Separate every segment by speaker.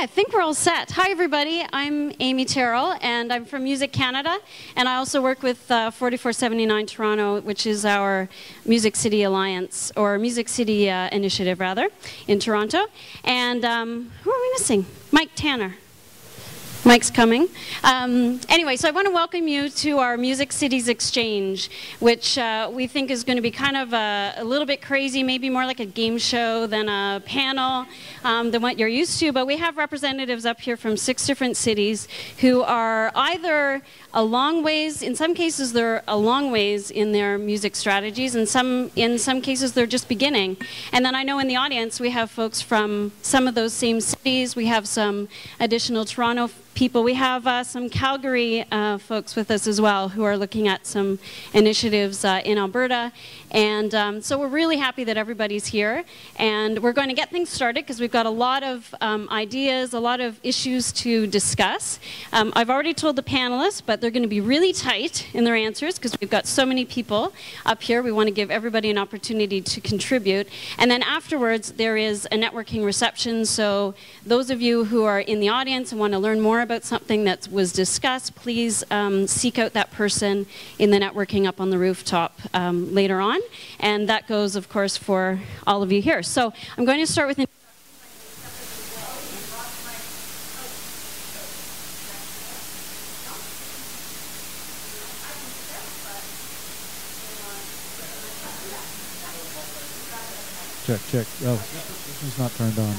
Speaker 1: I think we're all set. Hi, everybody. I'm Amy Terrell, and I'm from Music Canada, and I also work with 4479 Toronto, which is our Music City Alliance, or Music City Initiative, rather, in Toronto. And who are we missing? Mike Tanner. Mike's coming. Anyway, so I want to welcome you to our Music Cities Exchange, which we think is going to be kind of a little bit crazy, maybe more like a game show than a panel than what you're used to. But we have representatives up here from 6 different cities who are either a long ways, in some cases they're a long ways in their music strategies, and in some cases they're just beginning. And then I know in the audience we have folks from some of those same cities. We have some additional Toronto people. We have some Calgary folks with us as well who are looking at some initiatives in Alberta. And so we're really happy that everybody's here. And we're going to get things started because we've got a lot of ideas, a lot of issues to discuss. I've already told the panelists, but they're going to be really tight in their answers because we've got so many people up here. We want to give everybody an opportunity to contribute. And then afterwards, there is a networking reception. So those of you who are in the audience and want to learn more about something that was discussed, please seek out that person in the networking up on the rooftop later on. And that goes, of course, for all of you here. So I'm going to start with
Speaker 2: Check. Oh, this one's not turned on.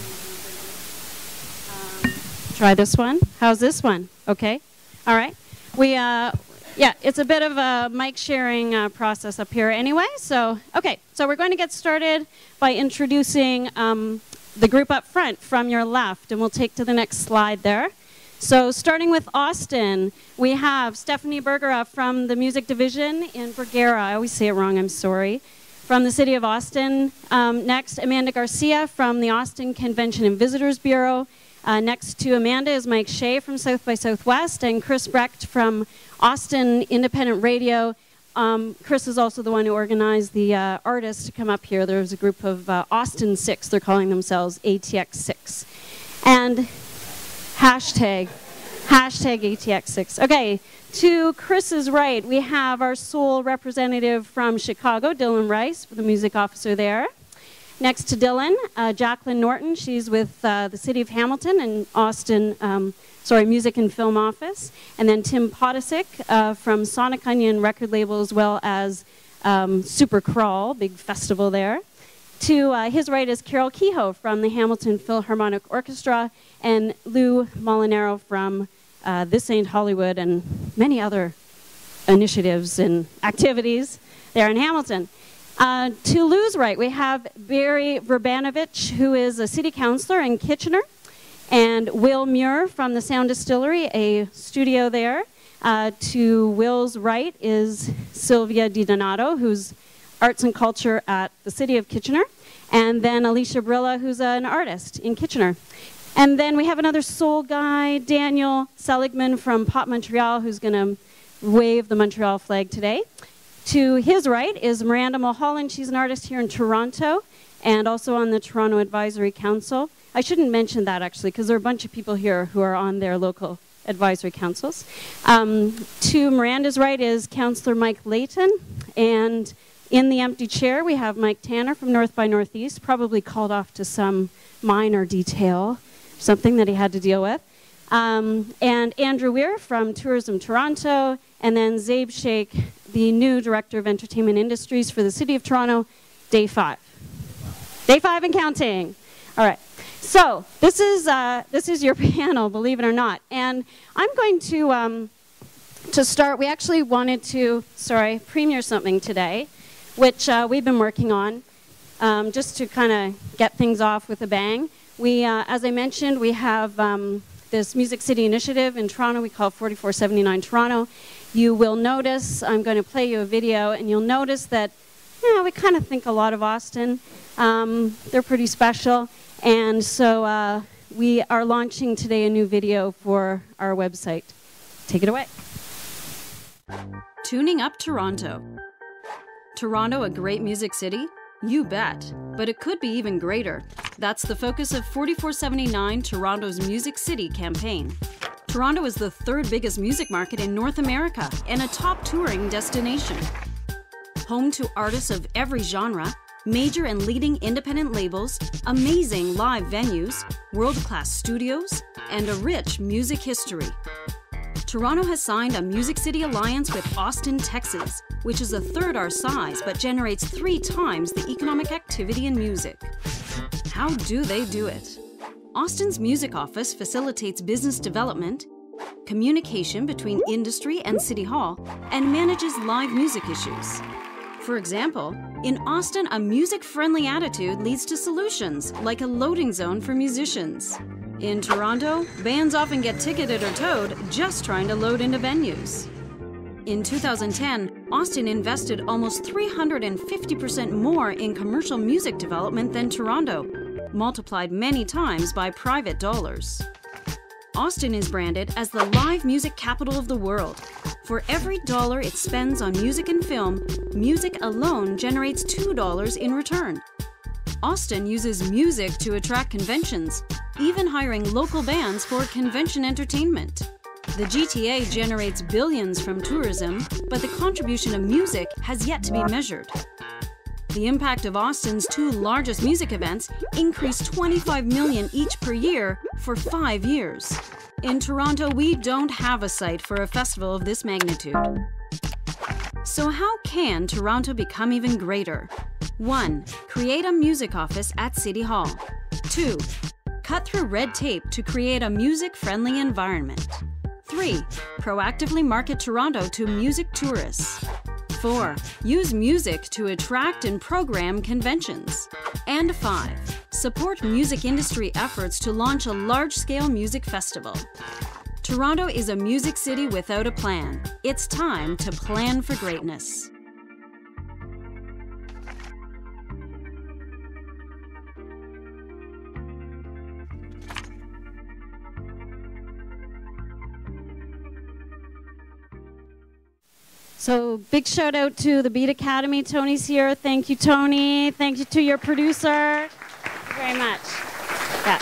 Speaker 1: Try this one. How's this one? Okay. All right. Yeah, it's a bit of a mic sharing process up here anyway. So, okay. So we're going to get started by introducing the group up front from your left, and we'll take to the next slide there. So starting with Austin, we have Stephanie Bergera from the Music Division in Bergera. I always say it wrong, I'm sorry. From the City of Austin. Next, Amanda Garcia from the Austin Convention and Visitors Bureau. Next to Amanda is Mike Shea from South by Southwest, and Chris Brecht from Austin Independent Radio. Chris is also the one who organized the artists to come up here. There's a group of Austin 6, they're calling themselves ATX 6. And hashtag ATX 6. Okay, to Chris's right, we have our sole representative from Chicago, Dylan Rice, the music officer there. Next to Dylan, Jacqueline Norton. She's with the City of Hamilton and Austin, Music and Film Office. And then Tim Podisick from Sonic Onion record label, as well as Super Crawl, big festival there. To his right is Carol Kehoe from the Hamilton Philharmonic Orchestra, and Lou Molinaro from This Ain't Hollywood and many other initiatives and activities there in Hamilton. To Lou's right, we have Barry Verbanovich, who is a city councillor in Kitchener, and Will Muir from the Sound Distillery, a studio there. To Will's right is Sylvia Di Donato, who's arts and culture at the City of Kitchener, and then Alicia Brilla, who's an artist in Kitchener. And then we have another soul guy, Daniel Seligman from Pop Montreal, who's going to wave the Montreal flag today. To his right is Miranda Mulholland. She's an artist here in Toronto and also on the Toronto Advisory Council. I shouldn't mention that, actually, because there are a bunch of people here who are on their local advisory councils. To Miranda's right is Councillor Mike Layton. And in the empty chair, we have Mike Tanner from North by Northeast, probably called off to some minor detail, something that he had to deal with. And Andrew Weir from Tourism Toronto, and then Zabe Sheikh, the new Director of Entertainment Industries for the City of Toronto, Day 5. Day 5 and counting. All right. So this is your panel, believe it or not. And I'm going to start. We actually wanted to, premiere something today, which we've been working on, just to kind of get things off with a bang. We, as I mentioned, we have this Music City Initiative in Toronto we call 4479 Toronto. You will notice, I'm going to play you a video, and you'll notice that we kind of think a lot of Austin. They're pretty special. And so we are launching today a new video for our website. Take it away.
Speaker 3: Tuning up Toronto. Toronto a great music city? You bet. But it could be even greater.
Speaker 1: That's the focus of 4479 Toronto's Music City campaign. Toronto is the third biggest music market in North America and a top touring destination. Home to artists of every genre, major and leading independent labels, amazing live venues, world-class studios, and a rich music history. Toronto has signed a Music City alliance with Austin, Texas, which is a third our size but generates 3 times the economic activity in music. How do they do it? Austin's music office facilitates business development, communication between industry and City Hall, and manages live music issues. For example, in Austin, a music-friendly attitude leads to solutions like a loading zone for musicians. In Toronto, bands often get ticketed or towed just trying to load into venues. In 2010, Austin invested almost 350% more in commercial music development than Toronto, multiplied many times by private dollars. Austin is branded as the live music capital of the world. For every dollar it spends on music and film, music alone generates $2 in return. Austin uses music to attract conventions, even hiring local bands for convention entertainment. The GTA generates billions from tourism, but the contribution of music has yet to be measured. The impact of Austin's 2 largest music events increased $25 million each per year for 5 years. In Toronto, we don't have a site for a festival of this magnitude. So how can Toronto become even greater? 1. Create a music office at City Hall. 2. Cut through red tape to create a music-friendly environment. 3. Proactively market Toronto to music tourists. 4. Use music to attract and program conventions. And 5. Support music industry efforts to launch a large-scale music festival. Toronto is a music city without a plan. It's time to plan for greatness. So big shout out to the Beat Academy. Tony's here. Thank you, Tony. Thank you to your producer. Thank you very much. Yeah.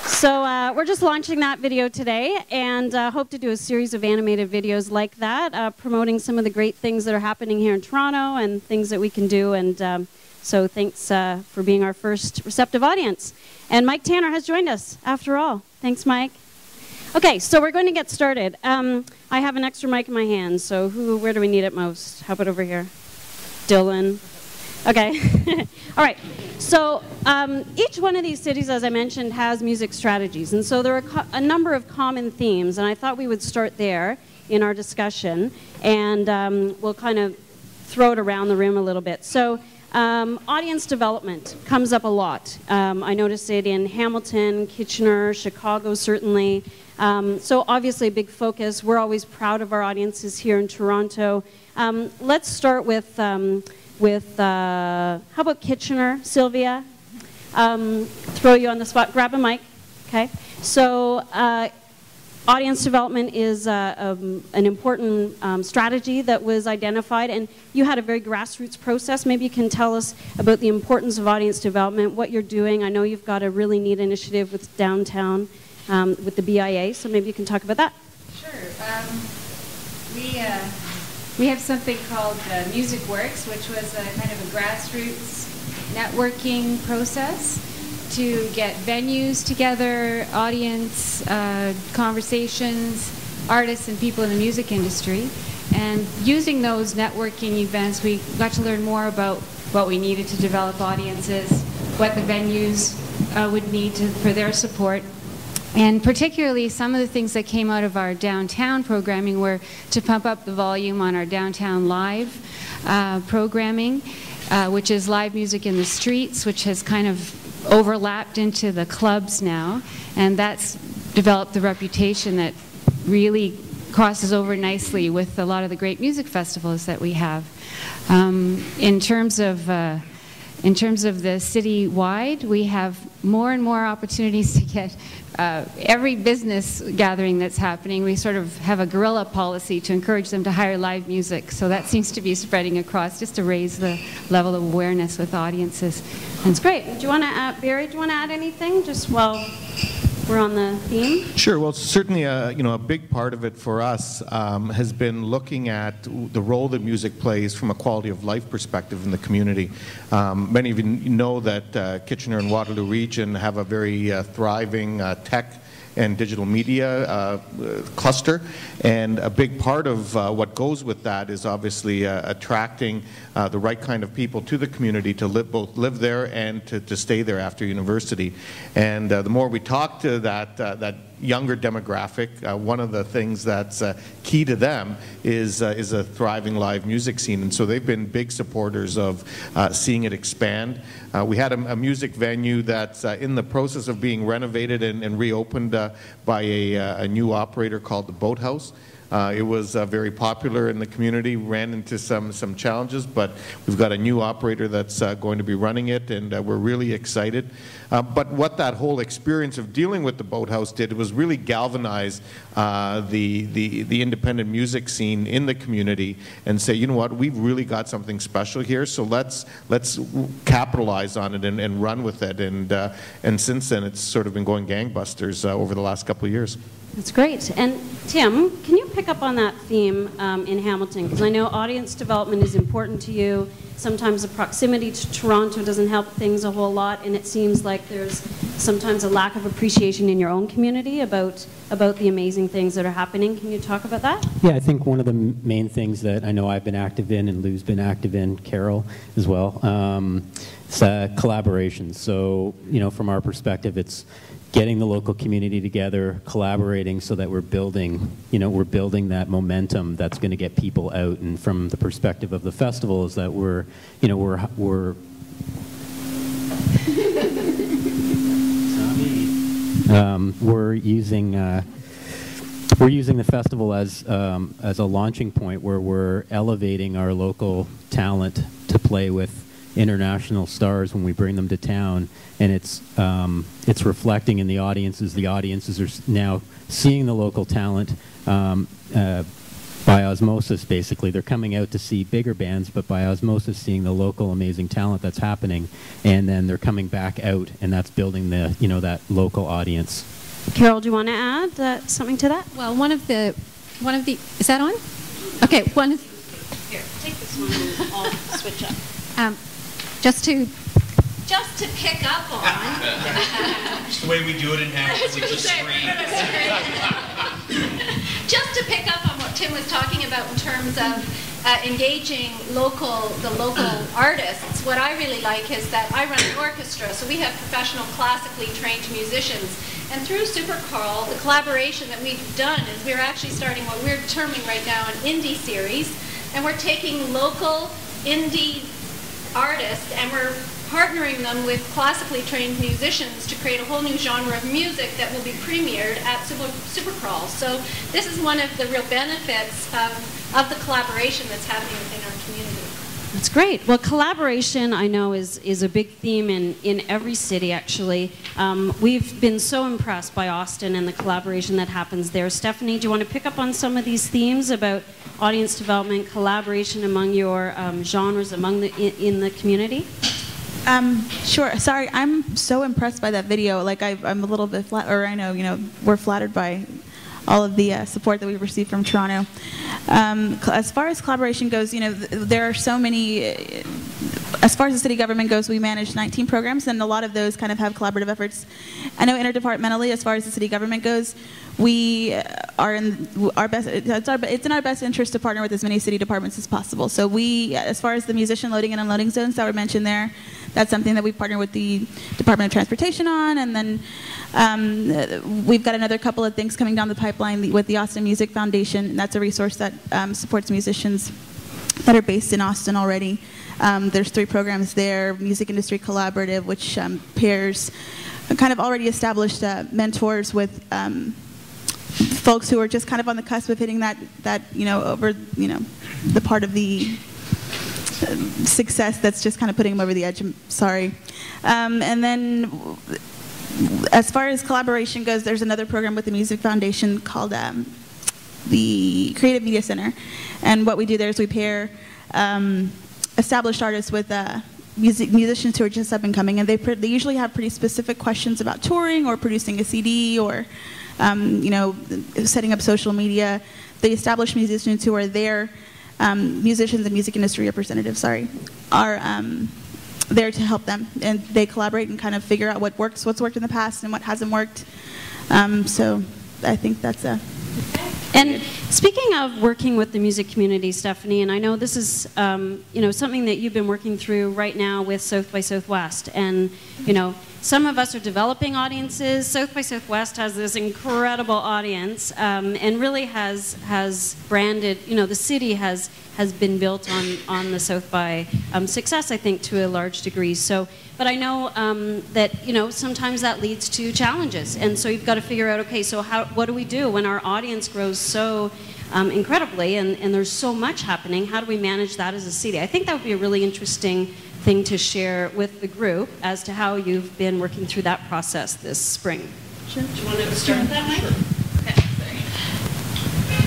Speaker 1: So we're just launching that video today and hope to do a series of animated videos like that, promoting some of the great things that are happening here in Toronto and things that we can do. And so thanks for being our first receptive audience. And Mike Tanner has joined us after all. Thanks, Mike. Okay, so we're going to get started. I have an extra mic in my hand, so where do we need it most? How about over here? Dylan. Okay. All right. So each one of these cities, as I mentioned, has music strategies. And so there are a number of common themes, and I thought we would start there in our discussion, and we'll kind of throw it around the room a little bit. So audience development comes up a lot. I noticed it in Hamilton, Kitchener, Chicago, certainly. So obviously a big focus. We're always proud of our audiences here in Toronto. Let's start with how about Kitchener, Sylvia? Throw you on the spot. Grab a mic. Okay. So audience development is an important strategy that was identified, and you had a very grassroots process. Maybe you can tell us about the importance of audience development, what you're doing. I know you've got a really neat initiative with downtown, with the BIA, so maybe you can talk about that.
Speaker 3: Sure. We have something called Music Works, which was a kind of a grassroots networking process to get venues together, audience, conversations, artists and people in the music industry. And using those networking events, we got to learn more about what we needed to develop audiences, what the venues would need for their support. And particularly some of the things that came out of our downtown programming were to pump up the volume on our downtown live programming, which is live music in the streets, which has kind of overlapped into the clubs now. And that's developed the reputation that really crosses over nicely with a lot of the great music festivals that we have. In terms of in terms of the city-wide, we have more and more opportunities to get every business gathering that's happening. We sort of have a guerrilla policy to encourage them to hire live music. So that seems to be spreading across just to raise the level of awareness with audiences. And
Speaker 1: That's great. Do you want to add, Barry, do you want to add anything just while we're on the theme?
Speaker 4: Sure. Well, certainly, a big part of it for us has been looking at the role that music plays from a quality of life perspective in the community. Many of you know that Kitchener and Waterloo region have a very thriving tech and digital media cluster, and a big part of what goes with that is obviously attracting the right kind of people to the community to both live there and to stay there after university. And the more we talk to that younger demographic, one of the things that's key to them is a thriving live music scene, and so they've been big supporters of seeing it expand. We had a music venue that's in the process of being renovated and reopened by a new operator called the Boathouse. It was very popular in the community, ran into some challenges, but we've got a new operator that's going to be running it, and we're really excited. But what that whole experience of dealing with the Boathouse did was really galvanize the independent music scene in the community and say, you know what, we've really got something special here, so let's capitalize on it and run with it. And since then, it's sort of been going gangbusters over the last couple of years.
Speaker 1: That's great. And Tim, can you pick up on that theme in Hamilton? Because I know audience development is important to you. Sometimes the proximity to Toronto doesn't help things a whole lot, and it seems like there's sometimes a lack of appreciation in your own community about the amazing things that are happening. Can you talk about that?
Speaker 5: Yeah, I think one of the main things that I know I've been active in, and Lou's been active in, Carol as well, is collaboration. So, from our perspective, it's getting the local community together, collaborating so that we're building that momentum that's going to get people out. And from the perspective of the festival is that we're using the festival as a launching point where we're elevating our local talent to play with international stars when we bring them to town, and it's reflecting in the audiences. The audiences are now seeing the local talent by osmosis, basically. They're coming out to see bigger bands, but by osmosis seeing the local amazing talent that's happening, and then they're coming back out, and that's building that local audience.
Speaker 1: Carol, do you want to add something to that?
Speaker 6: Well, one of the is that on? Okay,
Speaker 1: Here, take this one and I'll switch up.
Speaker 6: Just to
Speaker 7: pick up on.
Speaker 8: It's the way we do it in Hamilton. We just scream.
Speaker 7: Just to pick up on what Tim was talking about in terms of engaging the local artists, what I really like is that I run an orchestra, so we have professional classically trained musicians. And through Supercarl, the collaboration that we've done is we're actually starting what we're terming right now an indie series, and we're taking local indie artists and we're partnering them with classically trained musicians to create a whole new genre of music that will be premiered at Supercrawl. So this is one of the real benefits of the collaboration that's happening within our community.
Speaker 1: That's great. Well, collaboration, I know, is a big theme in every city, actually. We've been so impressed by Austin and the collaboration that happens there. Stephanie, do you want to pick up on some of these themes about audience development, collaboration among your genres in the community?
Speaker 9: Sure. Sorry, I'm so impressed by that video. Like, I'm a little bit we're flattered by all of the support that we've received from Toronto. As far as collaboration goes, there are so many. As far as the city government goes, we manage 19 programs, and a lot of those kind of have collaborative efforts. I know interdepartmentally, as far as the city government goes, we are in our best. It's in our best interest to partner with as many city departments as possible. So we, as far as the musician loading and unloading zones that were mentioned there, that's something that we partner with the Department of Transportation on, and then we've got another couple of things coming down the pipeline with the Austin Music Foundation, and that's a resource that supports musicians that are based in Austin already. There's 3 programs there: Music Industry Collaborative, which pairs kind of already established mentors with folks who are just kind of on the cusp of hitting that the part of the success that's just kind of putting them over the edge. I'm sorry. And then as far as collaboration goes, there's another program with the Music Foundation called the Creative Media Center. And what we do there is we pair established artists with musicians who are just up and coming, and they usually have pretty specific questions about touring or producing a CD or setting up social media. The established musicians who are there, musicians and music industry representatives, are there to help them, and they collaborate and kind of figure out what works, what's worked in the past, and what hasn't worked. So I think that's a.
Speaker 1: And speaking of working with the music community, Stephanie, and I know this is something that you've been working through right now with South by Southwest, and some of us are developing audiences. South by Southwest has this incredible audience, and really has branded. The city has been built on the South by success, I think, to a large degree. So, but I know that sometimes that leads to challenges, and so you've got to figure out, okay, so what do we do when our audience grows so incredibly, and there's so much happening? How do we manage that as a city? I think that would be a really interesting thing to share with the group as to how you've been working through that process this spring. Sure. Do you want to start with that, Mike?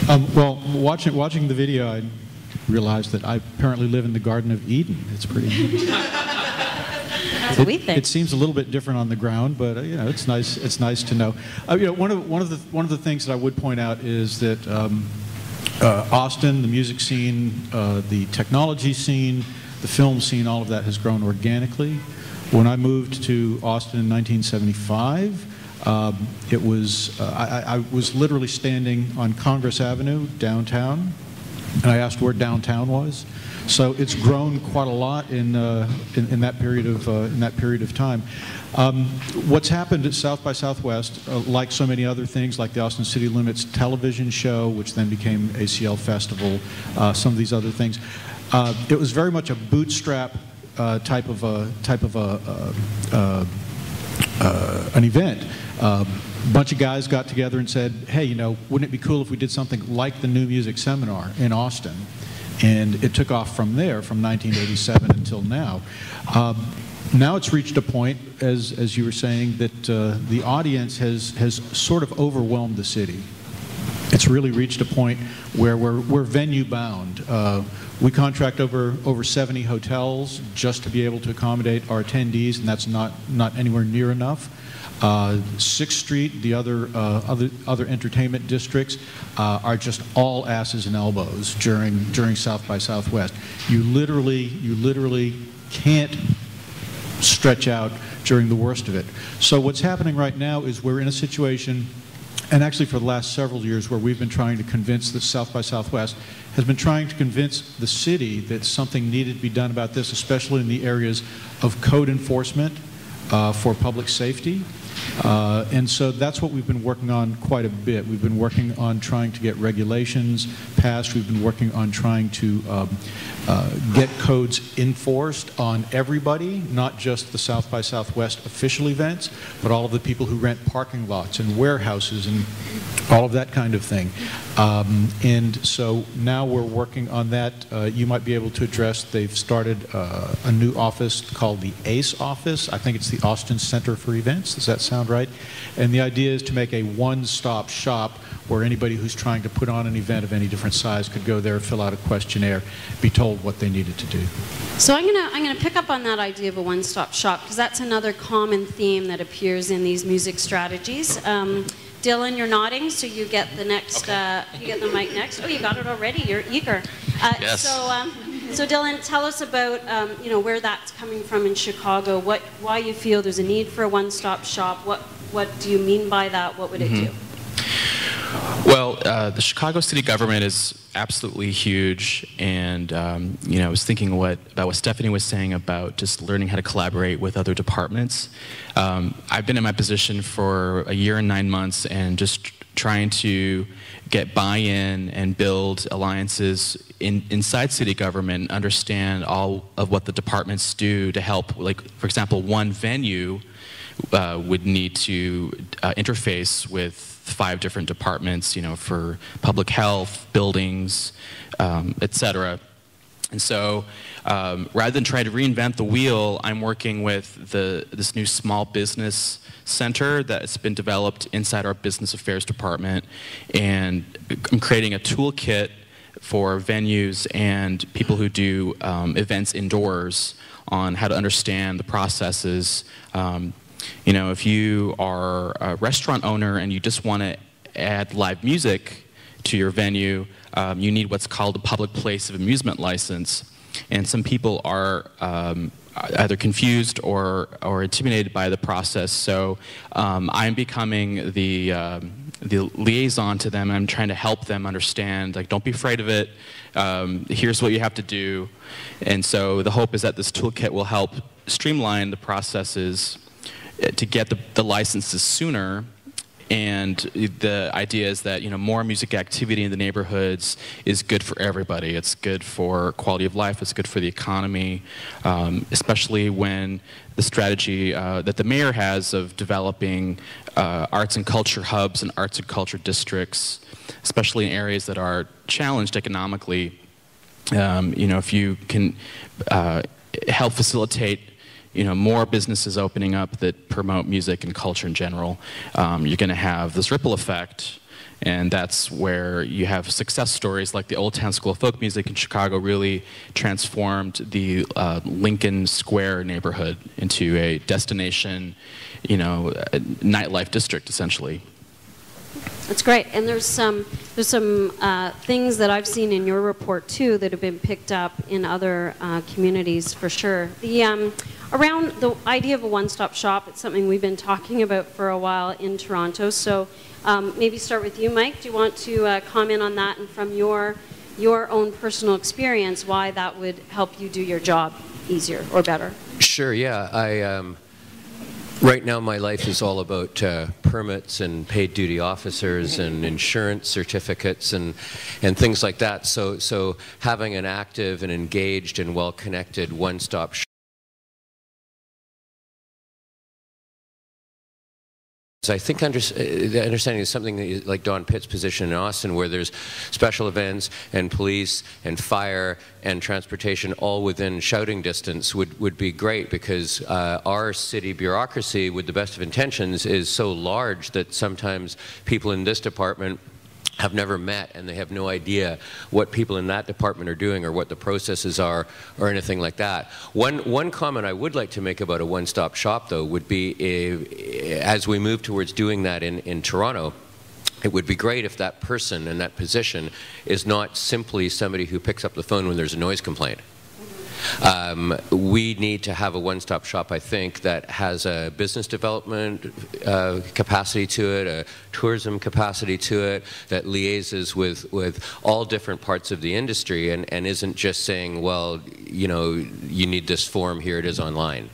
Speaker 2: Sure. Okay, well, watching the video, I realized that I apparently live in the Garden of Eden. It's pretty neat.
Speaker 1: That's what we think.
Speaker 2: It seems a little bit different on the ground, but it's nice. It's nice to know. One of the things that I would point out is that Austin, the music scene, the technology scene, the film scene, all of that has grown organically. When I moved to Austin in 1975, I was literally standing on Congress Avenue downtown, and I asked where downtown was. So it's grown quite a lot in that period of time. What's happened at South by Southwest, like so many other things, like the Austin City Limits television show, which then became ACL Festival, some of these other things. It was very much a bootstrap type of an event. A bunch of guys got together and said, hey, wouldn't it be cool if we did something like the New Music Seminar in Austin? And it took off from there, from 1987 until now. Now it's reached a point, as you were saying, that the audience has sort of overwhelmed the city. It's really reached a point where we're venue bound. We contract over 70 hotels just to be able to accommodate our attendees, and that's not anywhere near enough. 6th Street, the other entertainment districts are just all asses and elbows during South by Southwest. You literally can't stretch out during the worst of it. So what's happening right now is we're in a situation, and actually for the last several years, where we've been trying to convince the South by Southwest has been trying to convince the city that something needed to be done about this, especially in the areas of code enforcement for public safety. And so that's what we've been working on quite a bit. We've been working on trying to get regulations passed. We've been working on trying to get codes enforced on everybody, not just the South by Southwest official events, but all of the people who rent parking lots and warehouses and all of that kind of thing. And so now we're working on that. You might be able to address, they've started a new office called the ACE office. I think it's the Austin Center for Events. Does that sound right? And the idea is to make a one-stop shop where anybody who's trying to put on an event of any different size could go there, fill out a questionnaire, be told what they needed to do.
Speaker 1: So I'm gonna pick up on that idea of a one-stop shop, because that's another common theme that appears in these music strategies. Dylan, you're nodding, so you get the next. Okay. You get the mic next. Oh, you got it already. You're eager.
Speaker 10: Yes.
Speaker 1: So Dylan, tell us about where that's coming from in Chicago. Why you feel there's a need for a one-stop shop. What do you mean by that? What would it do?
Speaker 10: Well, the Chicago city government is absolutely huge, and I was thinking about what Stephanie was saying about just learning how to collaborate with other departments. I've been in my position for a year and 9 months, and just trying to get buy-in and build alliances inside city government, understand all of what the departments do to help. Like, for example, one venue would need to interface with 5 different departments, for public health, buildings, etc. And so rather than try to reinvent the wheel, I'm working with this new small business center that's been developed inside our business affairs department, and I'm creating a toolkit for venues and people who do events indoors on how to understand the processes. You know, if you are a restaurant owner and you just want to add live music to your venue, you need what's called a public place of amusement license. And some people are either confused or intimidated by the process. So I'm becoming the liaison to them. I'm trying to help them understand, like, don't be afraid of it. Here's what you have to do. And so the hope is that this toolkit will help streamline the processes to get the licenses sooner. And the idea is that, you know, more music activity in the neighborhoods is good for everybody. It's good for quality of life. It's good for the economy, especially when the strategy that the mayor has of developing arts and culture hubs and arts and culture districts, especially in areas that are challenged economically. You know, if you can help facilitate, you know, more businesses opening up that promote music and culture in general, you're going to have this ripple effect, and that's where you have success stories like the Old Town School of Folk Music in Chicago really transformed the Lincoln Square neighborhood into a destination, you know, nightlife district essentially.
Speaker 1: That's great, and there's some things that I've seen in your report too that have been picked up in other communities for sure. The around the idea of a one-stop shop, it's something we've been talking about for a while in Toronto. So maybe start with you, Mike. Do you want to comment on that, and from your own personal experience, why that would help you do your job easier or better?
Speaker 11: Sure. Yeah. Right now, my life is all about permits and paid duty officers and insurance certificates and things like that. So having an active and engaged and well-connected one-stop shop. So I think the understanding is something like Don Pitt's position in Austin, where there's special events and police and fire and transportation all within shouting distance would be great, because our city bureaucracy, with the best of intentions, is so large that sometimes people in this department have never met, and they have no idea what people in that department are doing or what the processes are or anything like that. One comment I would like to make about a one-stop shop, though, would be as we move towards doing that in Toronto, it would be great if that person in that position is not simply somebody who picks up the phone when there's a noise complaint. We need to have a one-stop shop, I think, that has a business development capacity to it, a tourism capacity to it, that liaises with all different parts of the industry, and isn't just saying, well, you know, you need this form, here it is online.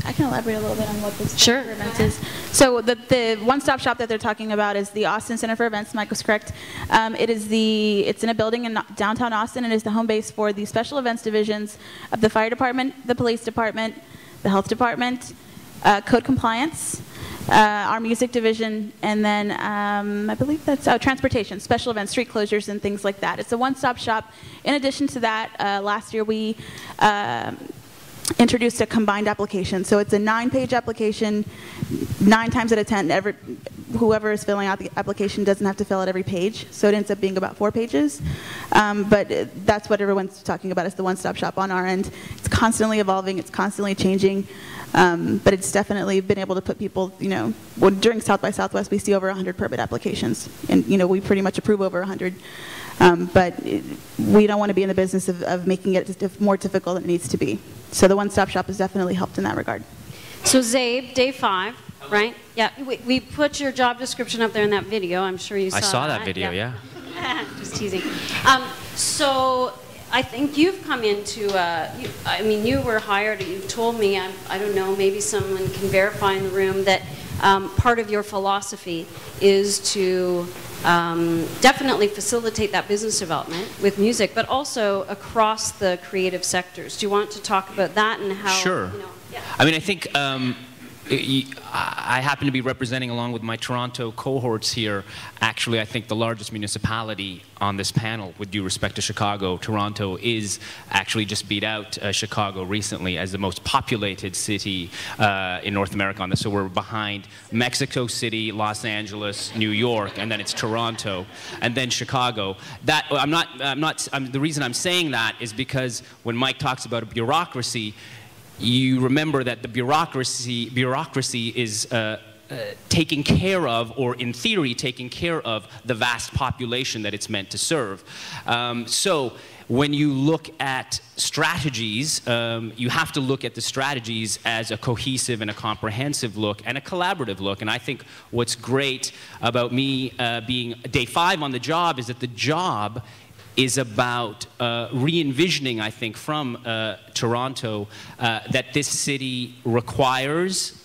Speaker 9: I can elaborate a little bit on what this Center for Events is. So the one-stop shop that they're talking about is the Austin Center for Events. Mike was correct. It's in a building in downtown Austin, and is the home base for the special events divisions of the fire department, the police department, the health department, code compliance, our music division, and then I believe that's transportation, special events, street closures, and things like that. It's a one-stop shop. In addition to that, last year we introduced a combined application. So it's a 9-page application. 9 times out of 10, whoever is filling out the application doesn't have to fill out every page. So it ends up being about 4 pages. But that's what everyone's talking about, is the one-stop shop on our end. It's constantly evolving. It's constantly changing. But it's definitely been able to put people, you know, during South by Southwest, we see over 100 permit applications. And, you know, we pretty much approve over 100. But we don't want to be in the business of making it more difficult than it needs to be. So the one-stop shop has definitely helped in that regard. So Zabe, day 5, right? Yeah, we put your job description up there in that video. I'm sure you saw that.
Speaker 12: I saw that video, yeah.
Speaker 1: Just teasing. So I think you've come into, I mean, you were hired, you told me, I don't know, maybe someone can verify in the room that part of your philosophy is to definitely facilitate that business development with music, but also across the creative sectors. Do you want to talk about that and how?
Speaker 12: Sure.
Speaker 1: You know, yeah.
Speaker 12: I mean, I think I happen to be representing, along with my Toronto cohorts here, actually I think the largest municipality on this panel, with due respect to Chicago. Toronto is actually just beat out Chicago recently as the most populated city in North America on this. So we're behind Mexico City, Los Angeles, New York, and then it's Toronto, and then Chicago. That the reason I'm saying that is because when Mike talks about a bureaucracy, you remember that the bureaucracy is taking care of, or in theory taking care of, the vast population that it's meant to serve. So when you look at strategies, you have to look at the strategies as a cohesive and a comprehensive look and a collaborative look. And I think what's great about me being day 5 on the job is that the job is about re-envisioning, I think, from Toronto, that this city requires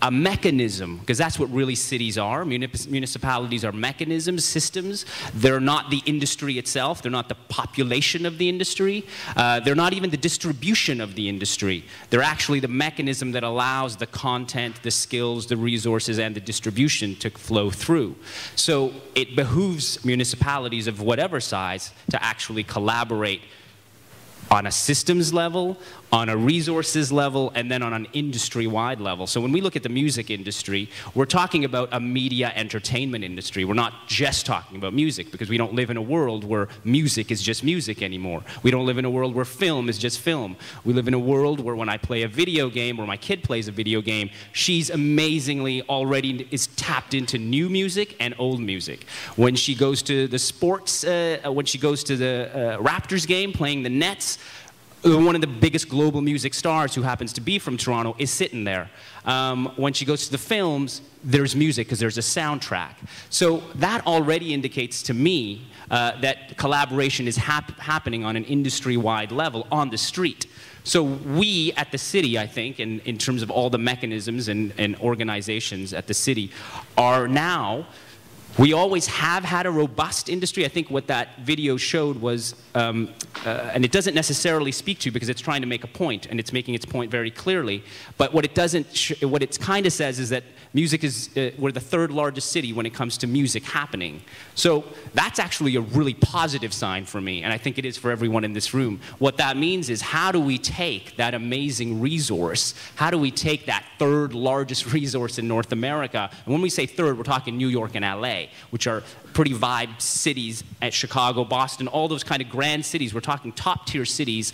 Speaker 12: a mechanism, because that's what really cities are. Municipalities are mechanisms, systems. They're not the industry itself. They're not the population of the industry. They're not even the distribution of the industry. They're actually the mechanism that allows the content, the skills, the resources, and the distribution to flow through. So it behooves municipalities of whatever size to actually collaborate on a systems level, on a resources level, and then on an industry-wide level. So when we look at the music industry, we're talking about a media entertainment industry. We're not just talking about music, because we don't live in a world where music is just music anymore. We don't live in a world where film is just film. We live in a world where when I play a video game, or my kid plays a video game, she's amazingly already is tapped into new music and old music. When she goes to the sports, when she goes to the Raptors game, playing the Nets, one of the biggest global music stars, who happens to be from Toronto, is sitting there. When she goes to the films, there's music because there's a soundtrack. So that already indicates to me that collaboration is happening on an industry-wide level on the street. So we at the city, I think, in terms of all the mechanisms and organizations at the city, are now, we always have had a robust industry. I think what that video showed was, and it doesn't necessarily speak to, because it's trying to make a point, and it's making its point very clearly, but what it doesn't, what it kind of says is that music is, we're the 3rd largest city when it comes to music happening. So that's actually a really positive sign for me, and I think it is for everyone in this room. What that means is, how do we take that amazing resource, how do we take that 3rd largest resource in North America, and when we say 3rd, we're talking New York and LA, which are pretty vibe cities, at Chicago, Boston, all those kind of grand cities. We're talking top-tier cities.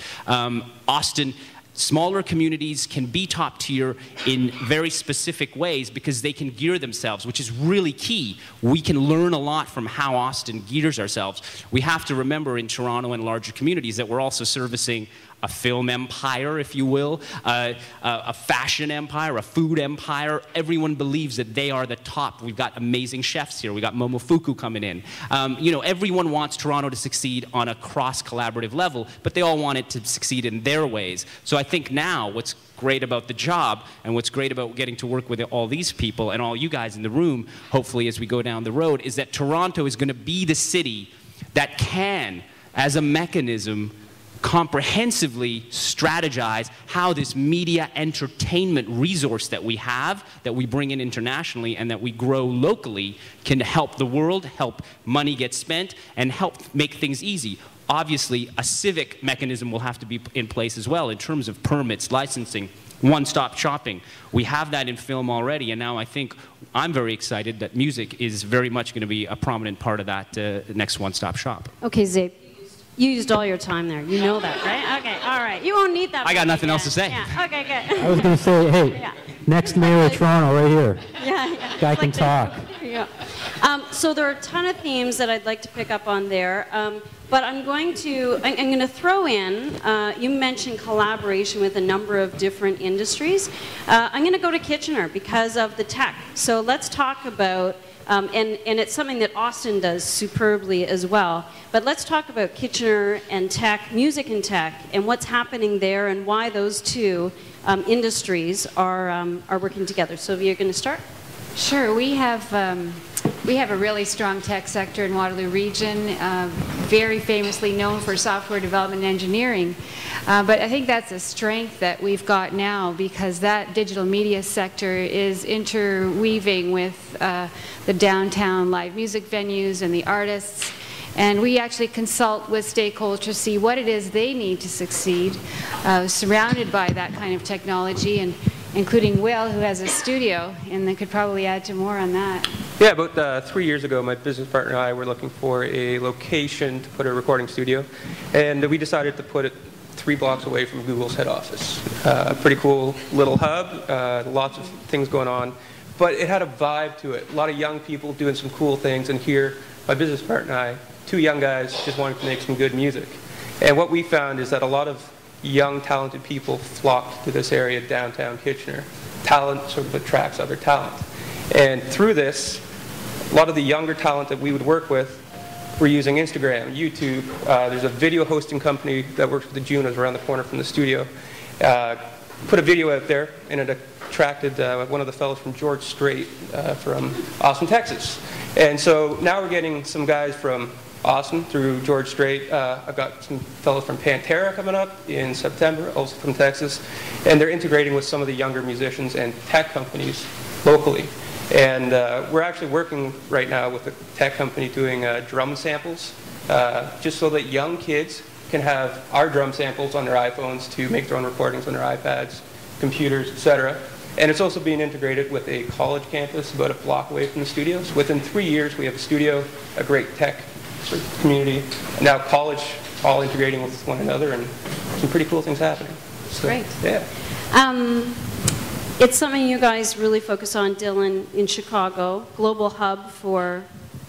Speaker 12: Austin, smaller communities can be top tier in very specific ways because they can gear themselves, which is really key. We can learn a lot from how Austin gears ourselves. We have to remember in Toronto and larger communities that we're also servicing a film empire, if you will, a fashion empire, a food empire. Everyone believes that they are the top. We've got amazing chefs here. We got Momofuku coming in. You know, everyone wants Toronto to succeed on a cross-collaborative level, but they all want it to succeed in their ways. So I think now what's great about the job, and what's great about getting to work with all these people and all you guys in the room, hopefully as we go down the road, is that Toronto is going to be the city that can, as a mechanism, comprehensively strategize how this media entertainment resource that we have, that we bring in internationally and that we grow locally, can help the world, help money get spent, and help make things easy. Obviously, a civic mechanism will have to be in place as well in terms of permits, licensing, one-stop shopping. We have that in film already, and now I think I'm very excited that music is very much going to be a prominent part of that next one-stop shop.
Speaker 1: Okay, Zabe. You used all your time there. You know that, right? Okay, all right. You won't need that.
Speaker 12: I got nothing else to say.
Speaker 1: Yeah. Okay, good.
Speaker 5: I was going to say, hey,
Speaker 1: yeah.
Speaker 5: Next mayor of Toronto, right here.
Speaker 1: Yeah.
Speaker 5: Guy can talk.
Speaker 1: Yeah. So there are a ton of themes that I'd like to pick up on there. But I'm going to throw in, you mentioned collaboration with a number of different industries. I'm going to go to Kitchener because of the tech. So let's talk about, and it's something that Austin does superbly as well, but let's talk about Kitchener and tech, music and tech, and what's happening there and why those two industries are working together. So you're going to start?
Speaker 3: Sure. We have we have a really strong tech sector in Waterloo Region, very famously known for software development and engineering. But I think that's a strength that we've got now, because that digital media sector is interweaving with the downtown live music venues and the artists. And we actually consult with stakeholders to see what it is they need to succeed, surrounded by that kind of technology, and including Will, who has a studio, and they could probably add to more on that.
Speaker 13: Yeah, about 3 years ago, my business partner and I were looking for a location to put a recording studio, and we decided to put it 3 blocks away from Google's head office. Pretty cool little hub, lots of things going on, but it had a vibe to it. A lot of young people doing some cool things, and here, my business partner and I, 2 young guys, just wanted to make some good music. And what we found is that a lot of young, talented people flocked to this area, downtown Kitchener. Talent sort of attracts other talent. And through this, a lot of the younger talent that we would work with were using Instagram, YouTube. There's a video hosting company that works with the Junos around the corner from the studio. Put a video out there, and it attracted one of the fellows from George Strait from Austin, Texas. And so now we're getting some guys from Austin through George Strait. I've got some fellows from Pantera coming up in September, also from Texas. And they're integrating with some of the younger musicians and tech companies locally. And we're actually working right now with a tech company doing drum samples, just so that young kids can have our drum samples on their iPhones to make their own recordings on their iPads, computers, etc. And it's also being integrated with a college campus about a block away from the studios. Within 3 years, we have a studio, a great tech sort of community, and now college all integrating with one another, and some pretty cool things happening. So,
Speaker 1: great.
Speaker 13: Yeah.
Speaker 1: It's something you guys really focus on, Dylan, in Chicago, global hub for,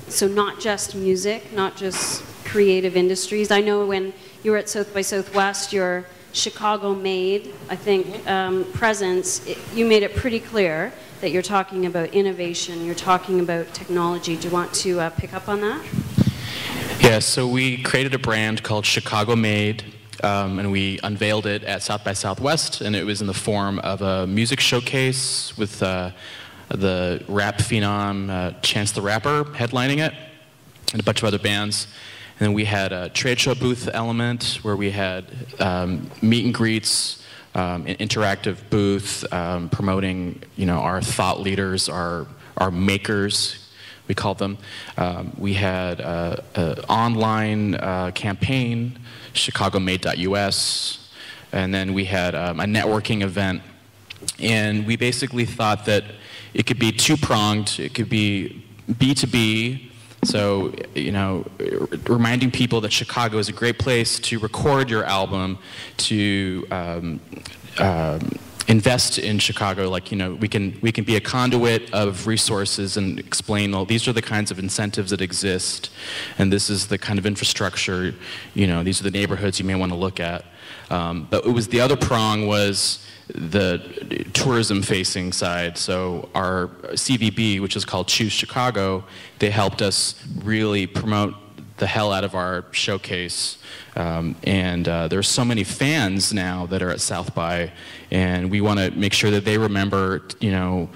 Speaker 1: so not just music, not just creative industries. I know when you were at South by Southwest, your Chicago-made, I think, presence, you made it pretty clear that you're talking about innovation, you're talking about technology. Do you want to pick up on that?
Speaker 10: Yeah, so we created a brand called Chicago Made, and we unveiled it at South by Southwest, and it was in the form of a music showcase with the rap phenom Chance the Rapper headlining it, and a bunch of other bands. And then we had a trade show booth element where we had meet and greets, an interactive booth promoting, our thought leaders, our makers, we called them. We had an online campaign, ChicagoMade.us, and then we had a networking event. And we basically thought that it could be two-pronged. It could be B2B, so, reminding people that Chicago is a great place to record your album, to invest in Chicago. Like, we can be a conduit of resources and explain, well, these are the kinds of incentives that exist, and this is the kind of infrastructure, these are the neighborhoods you may want to look at. But it was the other prong was the tourism-facing side. So our CVB, which is called Choose Chicago, they helped us really promote the hell out of our showcase. And there's so many fans now that are at South by, and we want to make sure that they remember, to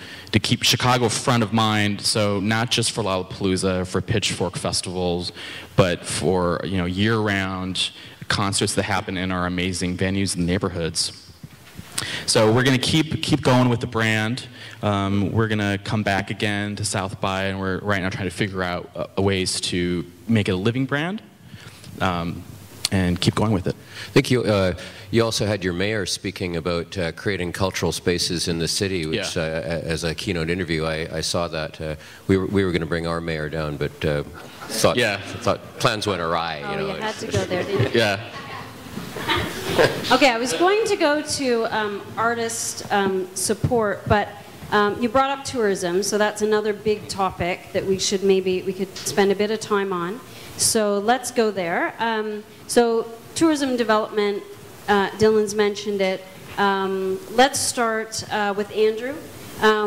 Speaker 10: keep Chicago front of mind. So not just for Lollapalooza, for Pitchfork festivals, but for year-round concerts that happen in our amazing venues and neighborhoods. So we're going to keep going with the brand. We're going to come back again to South by, and we're right now trying to figure out ways to make it a living brand and keep going with it.
Speaker 11: I think you also had your mayor speaking about creating cultural spaces in the city, which as a keynote interview, I saw that. We were going to bring our mayor down, but thought plans went awry.
Speaker 1: Oh, you had to go there, didn't you?
Speaker 11: Yeah.
Speaker 1: Okay, I was going to go to artist support, but you brought up tourism, so that's another big topic that we could spend a bit of time on. So let's go there. So tourism development, Dylan's mentioned it. Let's start with Andrew.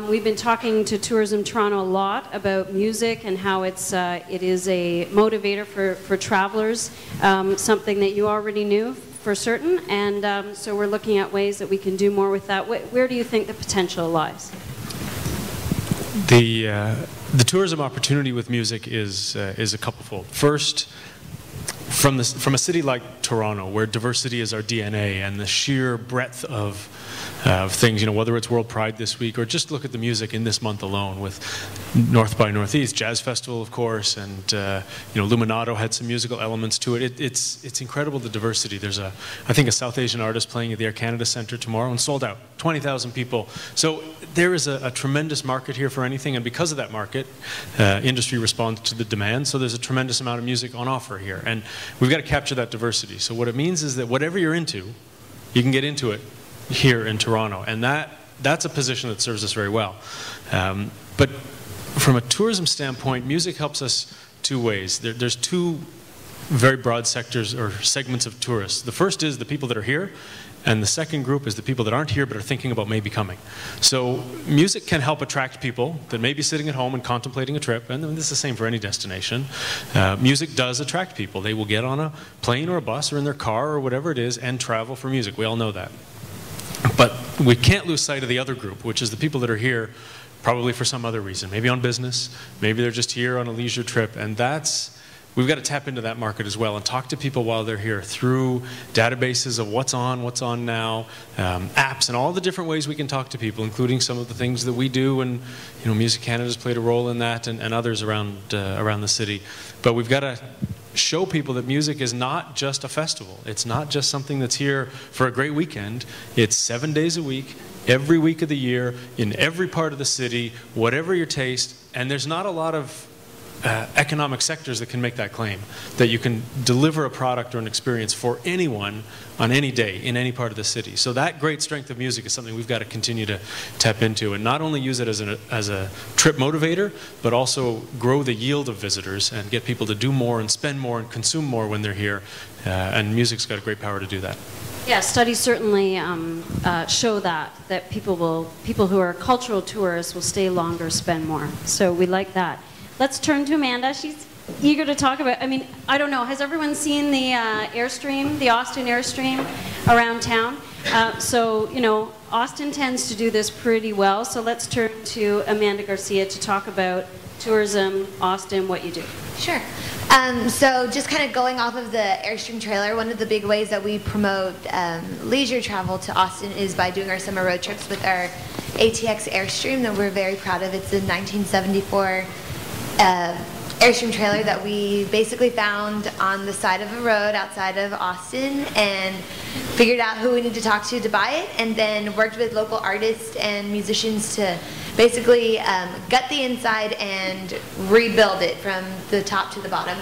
Speaker 1: We've been talking to Tourism Toronto a lot about music and how it is a motivator for travelers, something that you already knew for certain, and so we're looking at ways that we can do more with that. Where do you think the potential lies?
Speaker 14: The tourism opportunity with music is a couplefold. First, from a city like Toronto, where diversity is our DNA, and the sheer breadth of things, whether it's World Pride this week or just look at the music in this month alone with North by Northeast Jazz Festival, of course, and Luminato had some musical elements to it. It's incredible, the diversity. There's I think a South Asian artist playing at the Air Canada Centre tomorrow and sold out, 20,000 people. So there is a tremendous market here for anything, and because of that market, industry responds to the demand. So there's a tremendous amount of music on offer here, and we've got to capture that diversity. So what it means is that whatever you're into, you can get into it here in Toronto, and that's a position that serves us very well. But from a tourism standpoint, music helps us two ways. There's two very broad sectors or segments of tourists. The first is the people that are here, and the second group is the people that aren't here but are thinking about maybe coming. So music can help attract people that may be sitting at home and contemplating a trip, and this is the same for any destination. Music does attract people. They will get on a plane or a bus or in their car or whatever it is and travel for music. We all know that. But we can't lose sight of the other group, which is the people that are here probably for some other reason, maybe on business, maybe they're just here on a leisure trip, and we've got to tap into that market as well and talk to people while they're here through databases of what's on now, apps, and all the different ways we can talk to people, including some of the things that we do, and Music Canada's played a role in that, and others around the city. But we've got to show people that music is not just a festival. It's not just something that's here for a great weekend. It's 7 days a week, every week of the year, in every part of the city, whatever your taste, and there's not a lot of economic sectors that can make that claim, that you can deliver a product or an experience for anyone on any day in any part of the city. So that great strength of music is something we've got to continue to tap into, and not only use it as a trip motivator, but also grow the yield of visitors and get people to do more and spend more and consume more when they're here. And music's got a great power to do that.
Speaker 1: Yeah, studies certainly show that people who are cultural tourists will stay longer, spend more. So we like that. Let's turn to Amanda. She's eager to talk about, I don't know, has everyone seen the Airstream, the Austin Airstream around town? So, Austin tends to do this pretty well. So let's turn to Amanda Garcia to talk about tourism, Austin, what you do.
Speaker 15: Sure. So just kind of going off of the Airstream trailer, one of the big ways that we promote leisure travel to Austin is by doing our summer road trips with our ATX Airstream that we're very proud of. It's a 1974 Airstream trailer that we basically found on the side of a road outside of Austin and figured out who we need to talk to buy it, and then worked with local artists and musicians to basically gut the inside and rebuild it from the top to the bottom.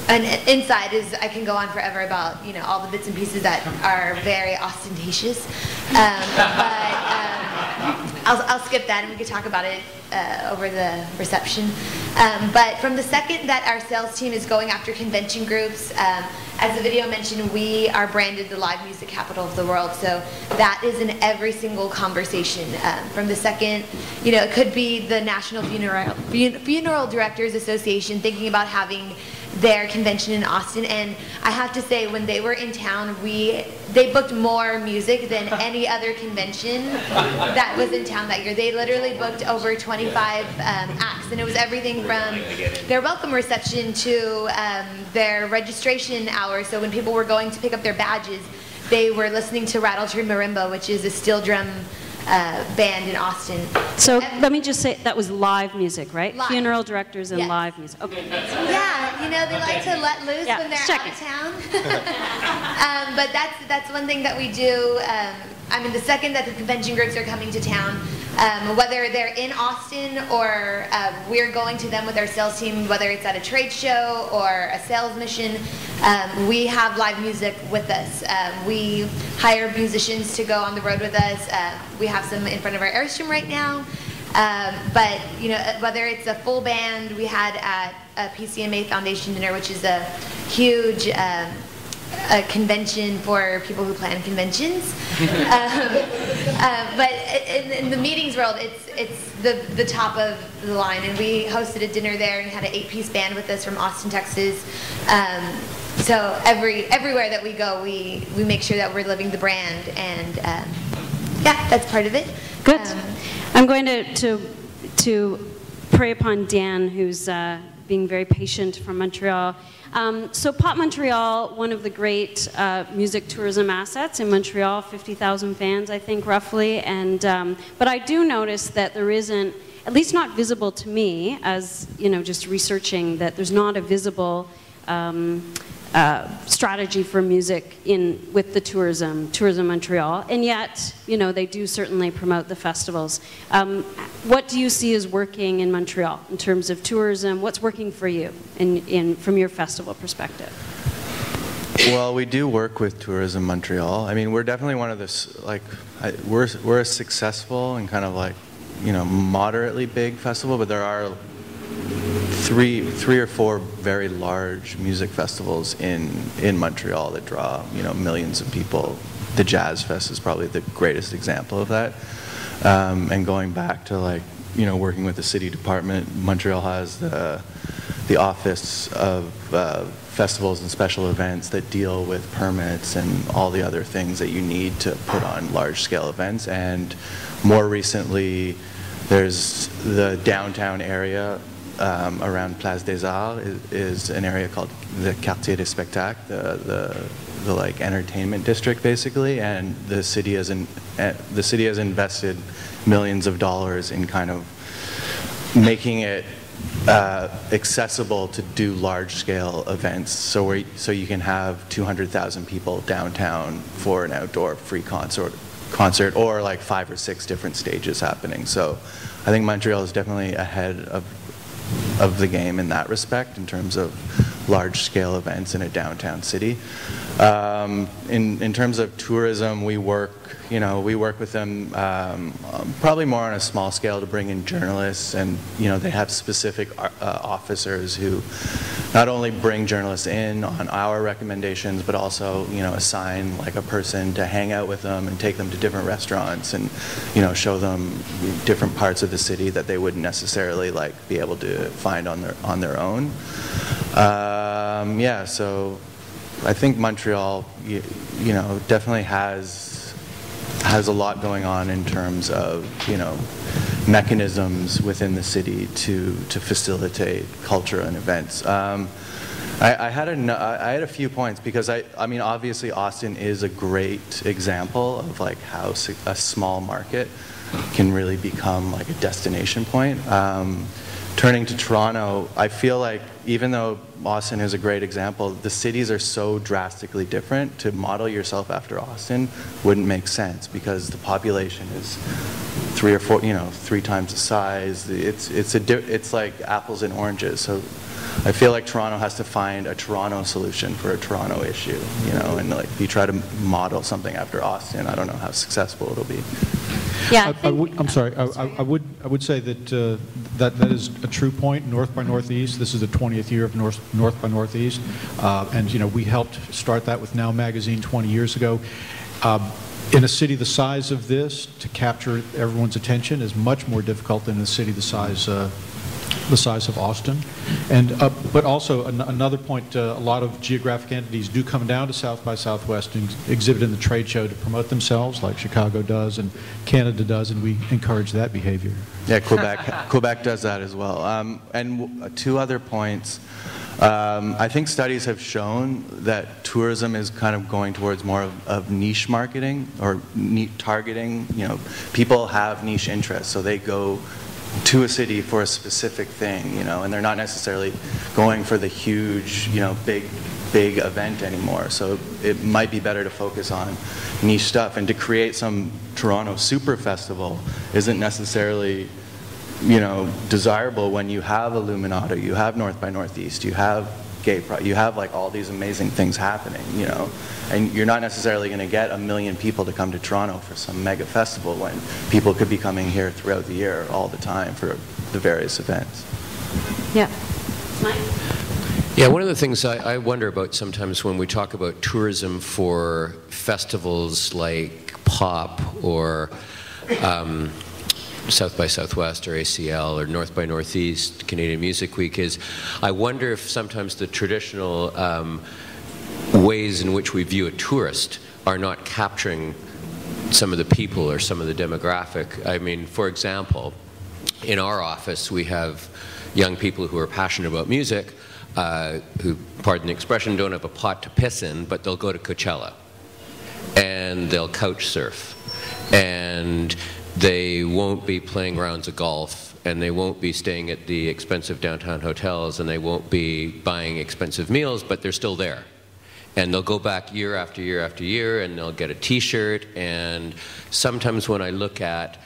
Speaker 15: And inside is, I can go on forever about all the bits and pieces that are very ostentatious, I'll skip that and we could talk about it over the reception. But from the second that our sales team is going after convention groups, as the video mentioned, we are branded the live music capital of the world. So that is in every single conversation. From the second, it could be the National Funeral Directors Association thinking about having their convention in Austin, and I have to say, when they were in town, they booked more music than any other convention that was in town that year. They literally booked over 25 acts, and it was everything from their welcome reception to their registration hour. So when people were going to pick up their badges, they were listening to Rattle Tree Marimba, which is a steel drum band in Austin.
Speaker 1: So let me just say, that was live music, right?
Speaker 15: Live.
Speaker 1: Funeral directors and
Speaker 15: Yes.
Speaker 1: live music. Okay.
Speaker 15: Yeah, they like to let loose when they're out of town. But that's one thing that we do. The second that the convention groups are coming to town, whether they're in Austin or we're going to them with our sales team, whether it's at a trade show or a sales mission, we have live music with us. We hire musicians to go on the road with us. We have some in front of our Airstream right now. But whether it's a full band, we had at a PCMA Foundation dinner, which is a huge a convention for people who plan conventions. But in the meetings world, it's the top of the line, and we hosted a dinner there and had an 8-piece band with us from Austin, Texas. So everywhere that we go, we make sure that we're living the brand, and yeah, that's part of it.
Speaker 1: Good. I'm going to to prey upon Dan, who's being very patient from Montreal. So Pop Montreal, one of the great music tourism assets in Montreal, 50,000 fans, I think, roughly. And but I do notice that there isn't, at least not visible to me, as just researching, that there's not a visible strategy for music with the tourism Montreal, and yet they do certainly promote the festivals. What do you see as working in Montreal in terms of tourism? What's working for you from your festival perspective?
Speaker 16: Well, we do work with Tourism Montreal. I mean, we're definitely one of the we're a successful and kind of moderately big festival, but there are three or four very large music festivals in Montreal that draw millions of people. The Jazz Fest is probably the greatest example of that. And going back to working with the city department, Montreal has the Office of Festivals and Special Events that deal with permits and all the other things that you need to put on large-scale events. And more recently, there's the downtown area around Place des Arts is an area called the Quartier des Spectacles, the entertainment district basically, and the city has invested millions of dollars in kind of making it accessible to do large-scale events, so you can have 200,000 people downtown for an outdoor free concert, or 5 or 6 different stages happening. So I think Montreal is definitely ahead of the game in that respect in terms of large-scale events in a downtown city. In terms of tourism, we work with them probably more on a small scale to bring in journalists, and they have specific officers who not only bring journalists in on our recommendations, but also assign a person to hang out with them and take them to different restaurants and show them different parts of the city that they wouldn't necessarily be able to find on their own. Yeah, so I think Montreal, definitely has a lot going on in terms of, mechanisms within the city to facilitate culture and events. I had a few points because I mean, obviously Austin is a great example of how a small market can really become a destination point. Turning to Toronto, I feel like even though Austin is a great example, the cities are so drastically different. To model yourself after Austin wouldn't make sense because the population is 3 or 4, 3 times the size. It's like apples and oranges. So I feel like Toronto has to find a Toronto solution for a Toronto issue, and if you try to model something after Austin, I don't know how successful it'll be.
Speaker 1: Yeah,
Speaker 2: I'm sorry. I would say that that is a true point. North by Northeast. This is the 20th year of North by Northeast, and we helped start that with Now Magazine 20 years ago. In a city the size of this, to capture everyone's attention is much more difficult than in a city the size of Austin. And but also another point, a lot of geographic entities do come down to South by Southwest and exhibit in the trade show to promote themselves, like Chicago does and Canada does, and we encourage that behavior.
Speaker 16: Yeah, Quebec does that as well. And 2 other points. I think studies have shown that tourism is kind of going towards more of niche marketing or targeting. People have niche interests, so they go to a city for a specific thing, and they're not necessarily going for the huge, big event anymore. So it might be better to focus on niche stuff, and to create some Toronto super festival isn't necessarily, desirable when you have Illuminato, you have North by Northeast, you have Gay Pride, you have all these amazing things happening, and you're not necessarily going to get 1 million people to come to Toronto for some mega festival when people could be coming here throughout the year all the time for the various events.
Speaker 1: Yeah. Mike?
Speaker 11: Yeah, one of the things I wonder about sometimes when we talk about tourism for festivals like Pop or South by Southwest or ACL or North by Northeast, Canadian Music Week, is I wonder if sometimes the traditional ways in which we view a tourist are not capturing some of the people or some of the demographic. I mean, for example, in our office, we have young people who are passionate about music, who, pardon the expression, don't have a pot to piss in, but they'll go to Coachella, and they'll couch surf, and they won't be playing rounds of golf, and they won't be staying at the expensive downtown hotels, and they won't be buying expensive meals, but they're still there. And they'll go back year after year after year, and they'll get a t-shirt. And sometimes when I look at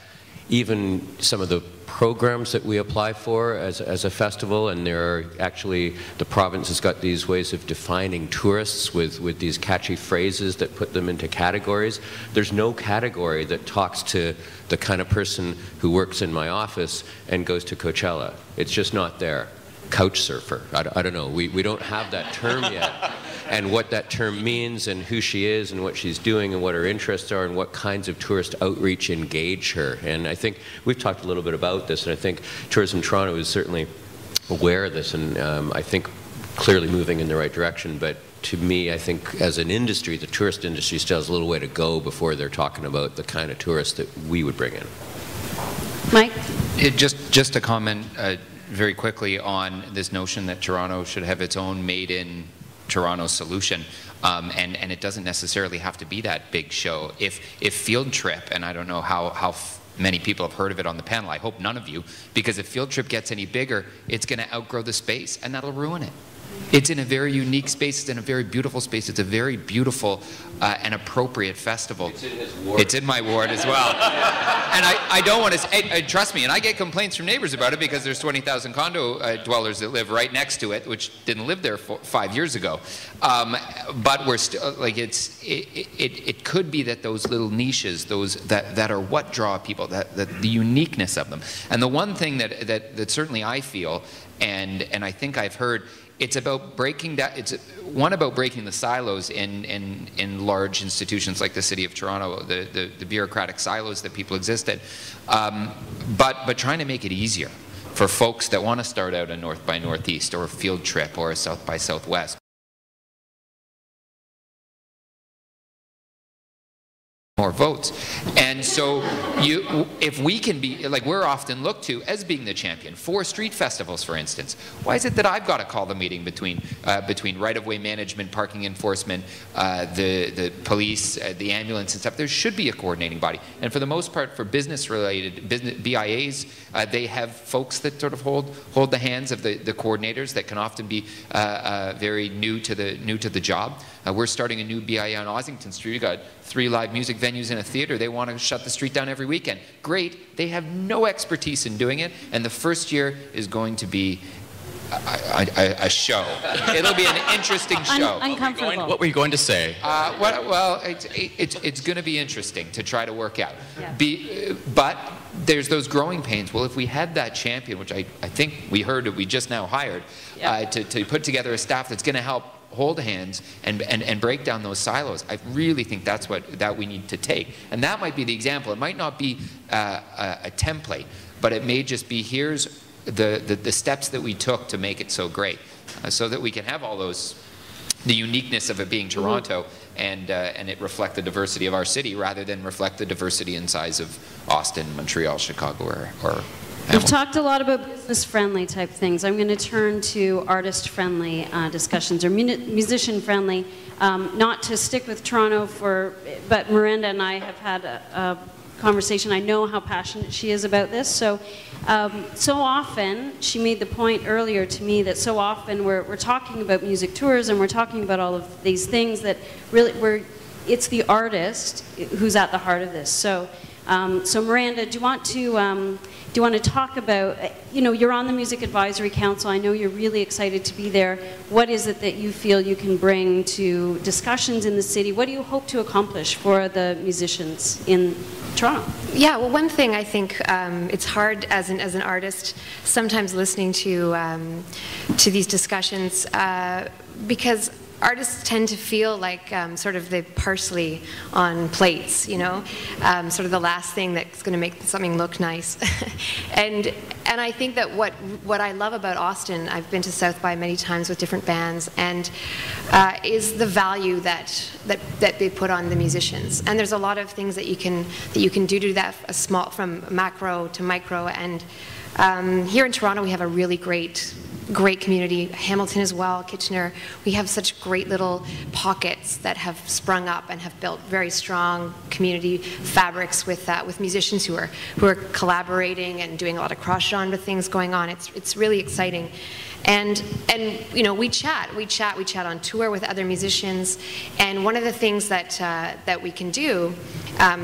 Speaker 11: even some of the programs that we apply for as a festival, and there are actually, the province has got these ways of defining tourists with these catchy phrases that put them into categories. There's no category that talks to the kind of person who works in my office and goes to Coachella. It's just not there. Couch surfer, I don't know, we don't have that term yet. And what that term means, and who she is, and what she's doing, and what her interests are, and what kinds of tourist outreach engage her. And I think we've talked a little bit about this, and I think Tourism Toronto is certainly aware of this, and I think clearly moving in the right direction. But to me, I think as an industry, the tourist industry still has a little way to go before they're talking about the kind of tourists that we would bring in.
Speaker 1: Mike?
Speaker 17: Just to comment very quickly on this notion that Toronto should have its own made-in Toronto solution, and it doesn't necessarily have to be that big show. If Field Trip, and I don't know how many people have heard of it on the panel, I hope none of you, because if Field Trip gets any bigger, it's going to outgrow the space, and that'll ruin it. It's in a very unique space, it's in a very beautiful space, it's a very beautiful and appropriate festival.
Speaker 11: It's in his ward.
Speaker 17: It's in my ward as well. And I don't want to say, trust me, and I get complaints from neighbors about it because there's 20,000 condo dwellers that live right next to it, which didn't live there 5 years ago. But we're still, like, it could be that those little niches, those that are what draw people, that the uniqueness of them. And the one thing that certainly I feel, and I think I've heard, it's about breaking that. It's one about breaking the silos in large institutions like the City of Toronto, the bureaucratic silos that people exist in, but trying to make it easier for folks that want to start out a North by Northeast or a Field Trip or a South by Southwest. More votes. And so if we can be, like, we're often looked to as being the champion for street festivals, for instance. Why is it that I've got to call the meeting between right-of-way management, parking enforcement, the police, the ambulance and stuff? There should be a coordinating body. And for the most part, for business-related BIAs, they have folks that sort of hold the hands of the coordinators that can often be very new to the job. We're starting a new BIA on Ossington Street. We've got 3 live music venues in a theater. They want to shut the street down every weekend. Great. They have no expertise in doing it, and the first year is going to be a show. It'll be an interesting show.
Speaker 1: Uncomfortable.
Speaker 10: What were you going to say?
Speaker 17: Well, it's going to be interesting to try to work out. Yeah. But there's those growing pains. Well, if we had that champion, which I think we heard that we just now hired, to put together a staff that's going to help hold hands and break down those silos, I really think that's that we need to take. And that might be the example. It might not be a template, but it may just be, here's the steps that we took to make it so great, so that we can have all those, the uniqueness of it being Toronto, and it reflect the diversity of our city rather than reflect the diversity and size of Austin, Montreal, Chicago, or
Speaker 1: We've talked a lot about business-friendly type things. I'm going to turn to artist-friendly discussions, or musician-friendly. Not to stick with Toronto, but Miranda and I have had a conversation. I know how passionate she is about this. So often, she made the point earlier to me that so often we're talking about music tours and we're talking about all of these things that really it's the artist who's at the heart of this. So Miranda, do you want to talk about, you're on the Music Advisory Council. I know you're really excited to be there. What is it that you feel you can bring to discussions in the city? What do you hope to accomplish for the musicians in Toronto?
Speaker 18: Yeah, well, one thing I think it's hard as an artist sometimes listening to these discussions because artists tend to feel like sort of the parsley on plates, you know, sort of the last thing that's going to make something look nice. and I think that what I love about Austin, I've been to South by many times with different bands, and is the value that they put on the musicians. And there's a lot of things that you can do to that, from macro to micro. And here in Toronto, we have a really great community. Hamilton as well, Kitchener. We have such great little pockets that have sprung up and have built very strong community fabrics with musicians who are collaborating and doing a lot of cross-genre things going on. It's really exciting. And you know, we chat on tour with other musicians, and one of the things that we can do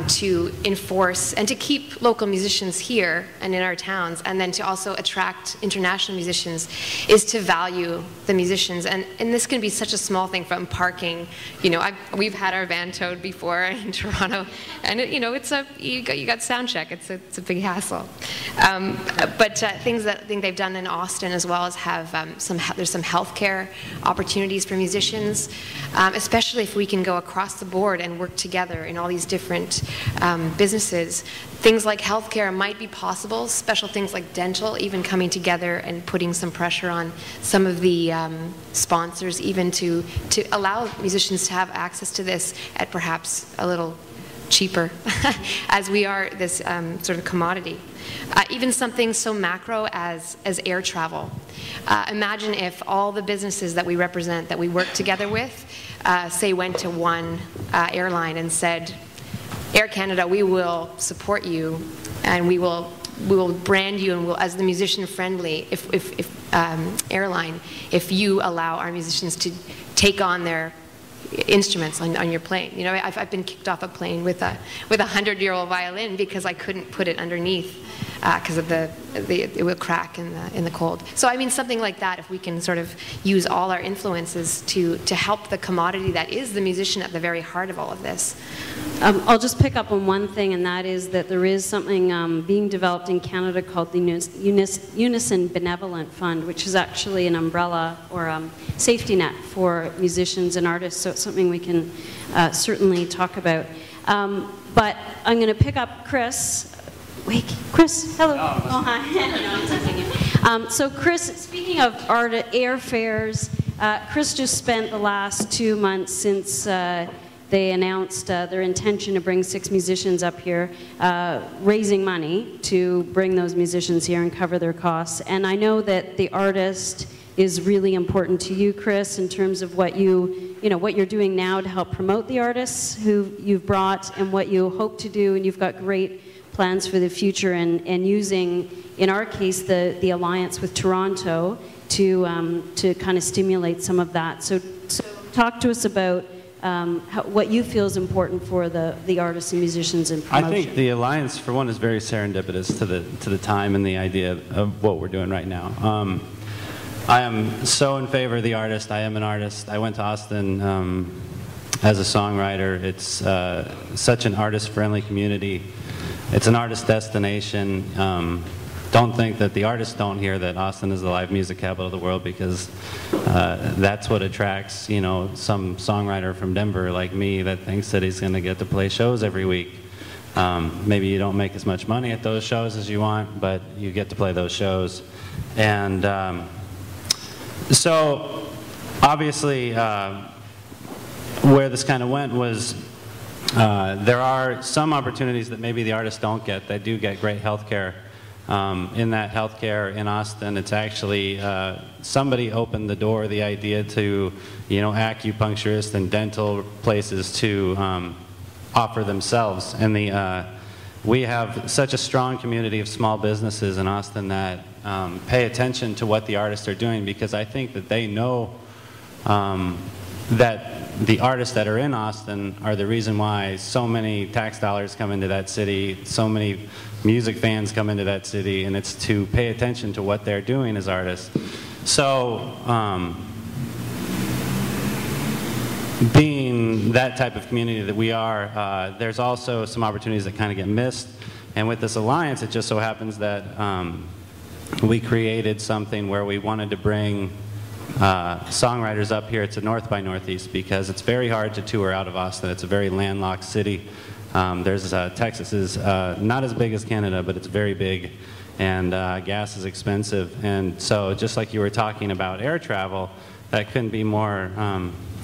Speaker 18: to enforce and to keep local musicians here and in our towns, and then to also attract international musicians, is to value the musicians. And this can be such a small thing, from parking. You know, we've had our van towed before in Toronto, and you know, you got sound check. It's a big hassle. But things that I think they've done in Austin as well is have there's some healthcare opportunities for musicians, especially if we can go across the board and work together in all these different businesses. Things like healthcare might be possible, special things like dental, even coming together and putting some pressure on some of the sponsors, even to allow musicians to have access to this at perhaps a little cheaper, as we are this sort of commodity. Even something so macro as air travel. Imagine if all the businesses that we represent, that we work together with, say went to one airline and said, Air Canada, we will support you, and we will brand you, and we'll, as the musician-friendly airline, if you allow our musicians to take on their instruments on your plane. You know, I've been kicked off a plane with a 100-year-old violin because I couldn't put it underneath because of it would crack in the cold. So I mean, something like that, if we can sort of use all our influences to help the commodity that is the musician at the very heart of all of this.
Speaker 1: I'll just pick up on one thing, and that is that there is something being developed in Canada called the Unison Benevolent Fund, which is actually an umbrella or safety net for musicians and artists, so it's something we can certainly talk about. But I'm going to pick up Chris. Wait, Chris, hello. Oh, hi. So Chris, speaking of airfares, Chris just spent the last 2 months since they announced their intention to bring 6 musicians up here, raising money to bring those musicians here and cover their costs. And I know that the artist is really important to you, Chris, in terms of what what you're doing now to help promote the artists who you've brought and what you hope to do, and you've got great plans for the future, and using, in our case, the alliance with Toronto to kind of stimulate some of that. So talk to us about what you feel is important for the artists and musicians in promotion.
Speaker 19: I think the alliance, for one, is very serendipitous to the time and the idea of what we're doing right now. I am so in favor of the artist. I am an artist. I went to Austin as a songwriter. It's such an artist-friendly community. It's an artist destination. Don't think that the artists don't hear that Austin is the live music capital of the world, because that's what attracts, you know, some songwriter from Denver like me that thinks that he's going to get to play shows every week. Maybe you don't make as much money at those shows as you want, but you get to play those shows. And so obviously where this kind of went was there are some opportunities that maybe the artists don't get. They do get great health care. In that healthcare in Austin, it's actually somebody opened the door, the idea to, you know, acupuncturists and dental places to offer themselves. And we have such a strong community of small businesses in Austin that pay attention to what the artists are doing, because I think that they know that the artists that are in Austin are the reason why so many tax dollars come into that city, so many music fans come into that city, and it's to pay attention to what they're doing as artists. So being that type of community that we are, there's also some opportunities that kind of get missed. And with this alliance, it just so happens that we created something where we wanted to bring songwriters up here to North by Northeast because it's very hard to tour out of Austin. It's a very landlocked city. Texas is not as big as Canada, but it's very big, and gas is expensive. And so just like you were talking about air travel, that couldn't be more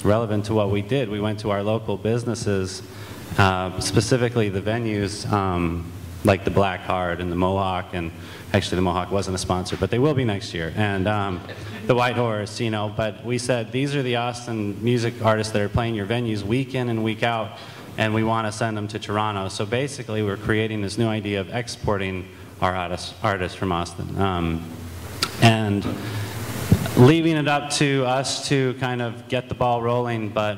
Speaker 19: relevant to what we did. We went to our local businesses, specifically the venues like the Black Heart and the Mohawk, and actually the Mohawk wasn't a sponsor, but they will be next year, and the White Horse, you know. But we said, these are the Austin music artists that are playing your venues week in and week out, and we want to send them to Toronto. So basically we're creating this new idea of exporting our artists from Austin. And leaving it up to us to kind of get the ball rolling, but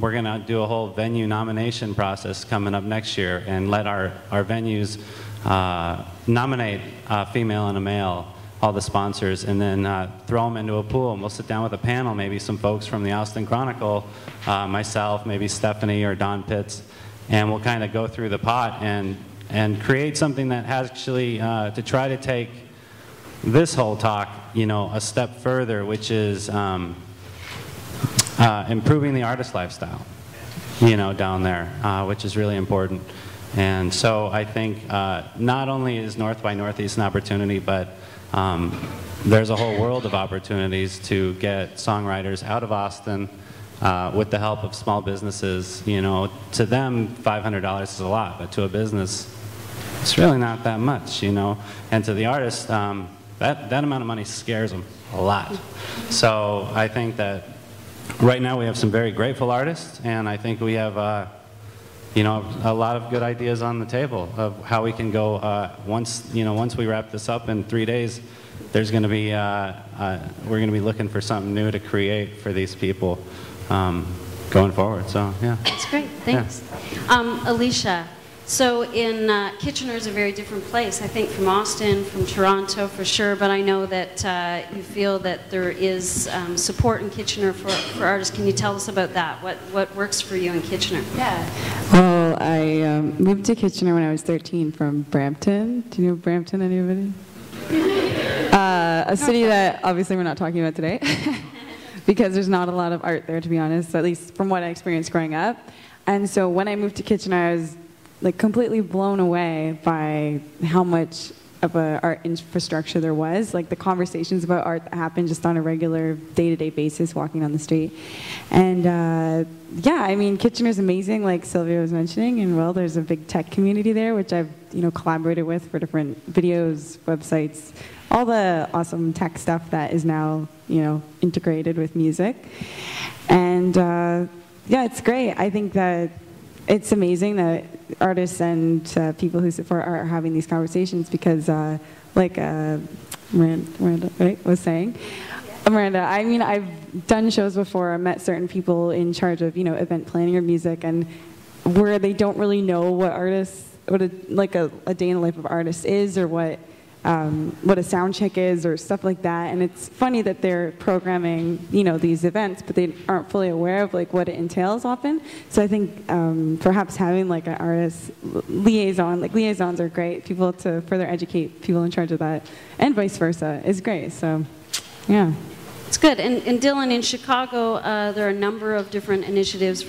Speaker 19: we're going to do a whole venue nomination process coming up next year and let our venues nominate a female and a male, all the sponsors, and then throw them into a pool, and we'll sit down with a panel, maybe some folks from the Austin Chronicle, myself, maybe Stephanie or Don Pitts, and we'll kind of go through the pot and create something that has actually to try to take this whole talk, you know, a step further, which is improving the artist lifestyle, you know, down there, which is really important. And so I think not only is North by Northeast an opportunity, but there's a whole world of opportunities to get songwriters out of Austin with the help of small businesses. You know, to them, $500 is a lot, but to a business, it's really not that much, you know. And to the artist, that amount of money scares them a lot. So I think that right now we have some very grateful artists, and I think we have you know, a lot of good ideas on the table of how we can go. Once we wrap this up in 3 days, there's going to be we're going to be looking for something new to create for these people going forward. So yeah,
Speaker 1: that's great. Thanks, yeah. Alicia. So in Kitchener is a very different place, I think, from Austin, from Toronto for sure, but I know that you feel that there is support in Kitchener for artists. Can you tell us about that? What works for you in Kitchener?
Speaker 20: Yeah. Well, I moved to Kitchener when I was 13 from Brampton. Do you know Brampton, anybody? A city that obviously we're not talking about today because there's not a lot of art there, to be honest, at least from what I experienced growing up. And so when I moved to Kitchener, I was like completely blown away by how much of a art infrastructure there was, like the conversations about art that happened just on a regular day-to-day basis walking on the street. And yeah, I mean, Kitchener's amazing, like Sylvia was mentioning, and well, there's a big tech community there, which I've, you know, collaborated with for different videos, websites, all the awesome tech stuff that is now, you know, integrated with music. And yeah, it's great. I think that it's amazing that artists and people who support art are having these conversations because, like Miranda right, was saying, Miranda, I mean, I've done shows before, met certain people in charge of, you know, event planning or music, and where they don't really know what artists, what a day in the life of artists is, or what a sound check is, or stuff like that. And it's funny that they're programming, you know, these events, but they aren't fully aware of like what it entails often. So I think perhaps having like an artist liaison, like liaisons are great, people to further educate people in charge of that, and vice versa is great. So yeah.
Speaker 1: It's good. And Dylan, in Chicago, there are a number of different initiatives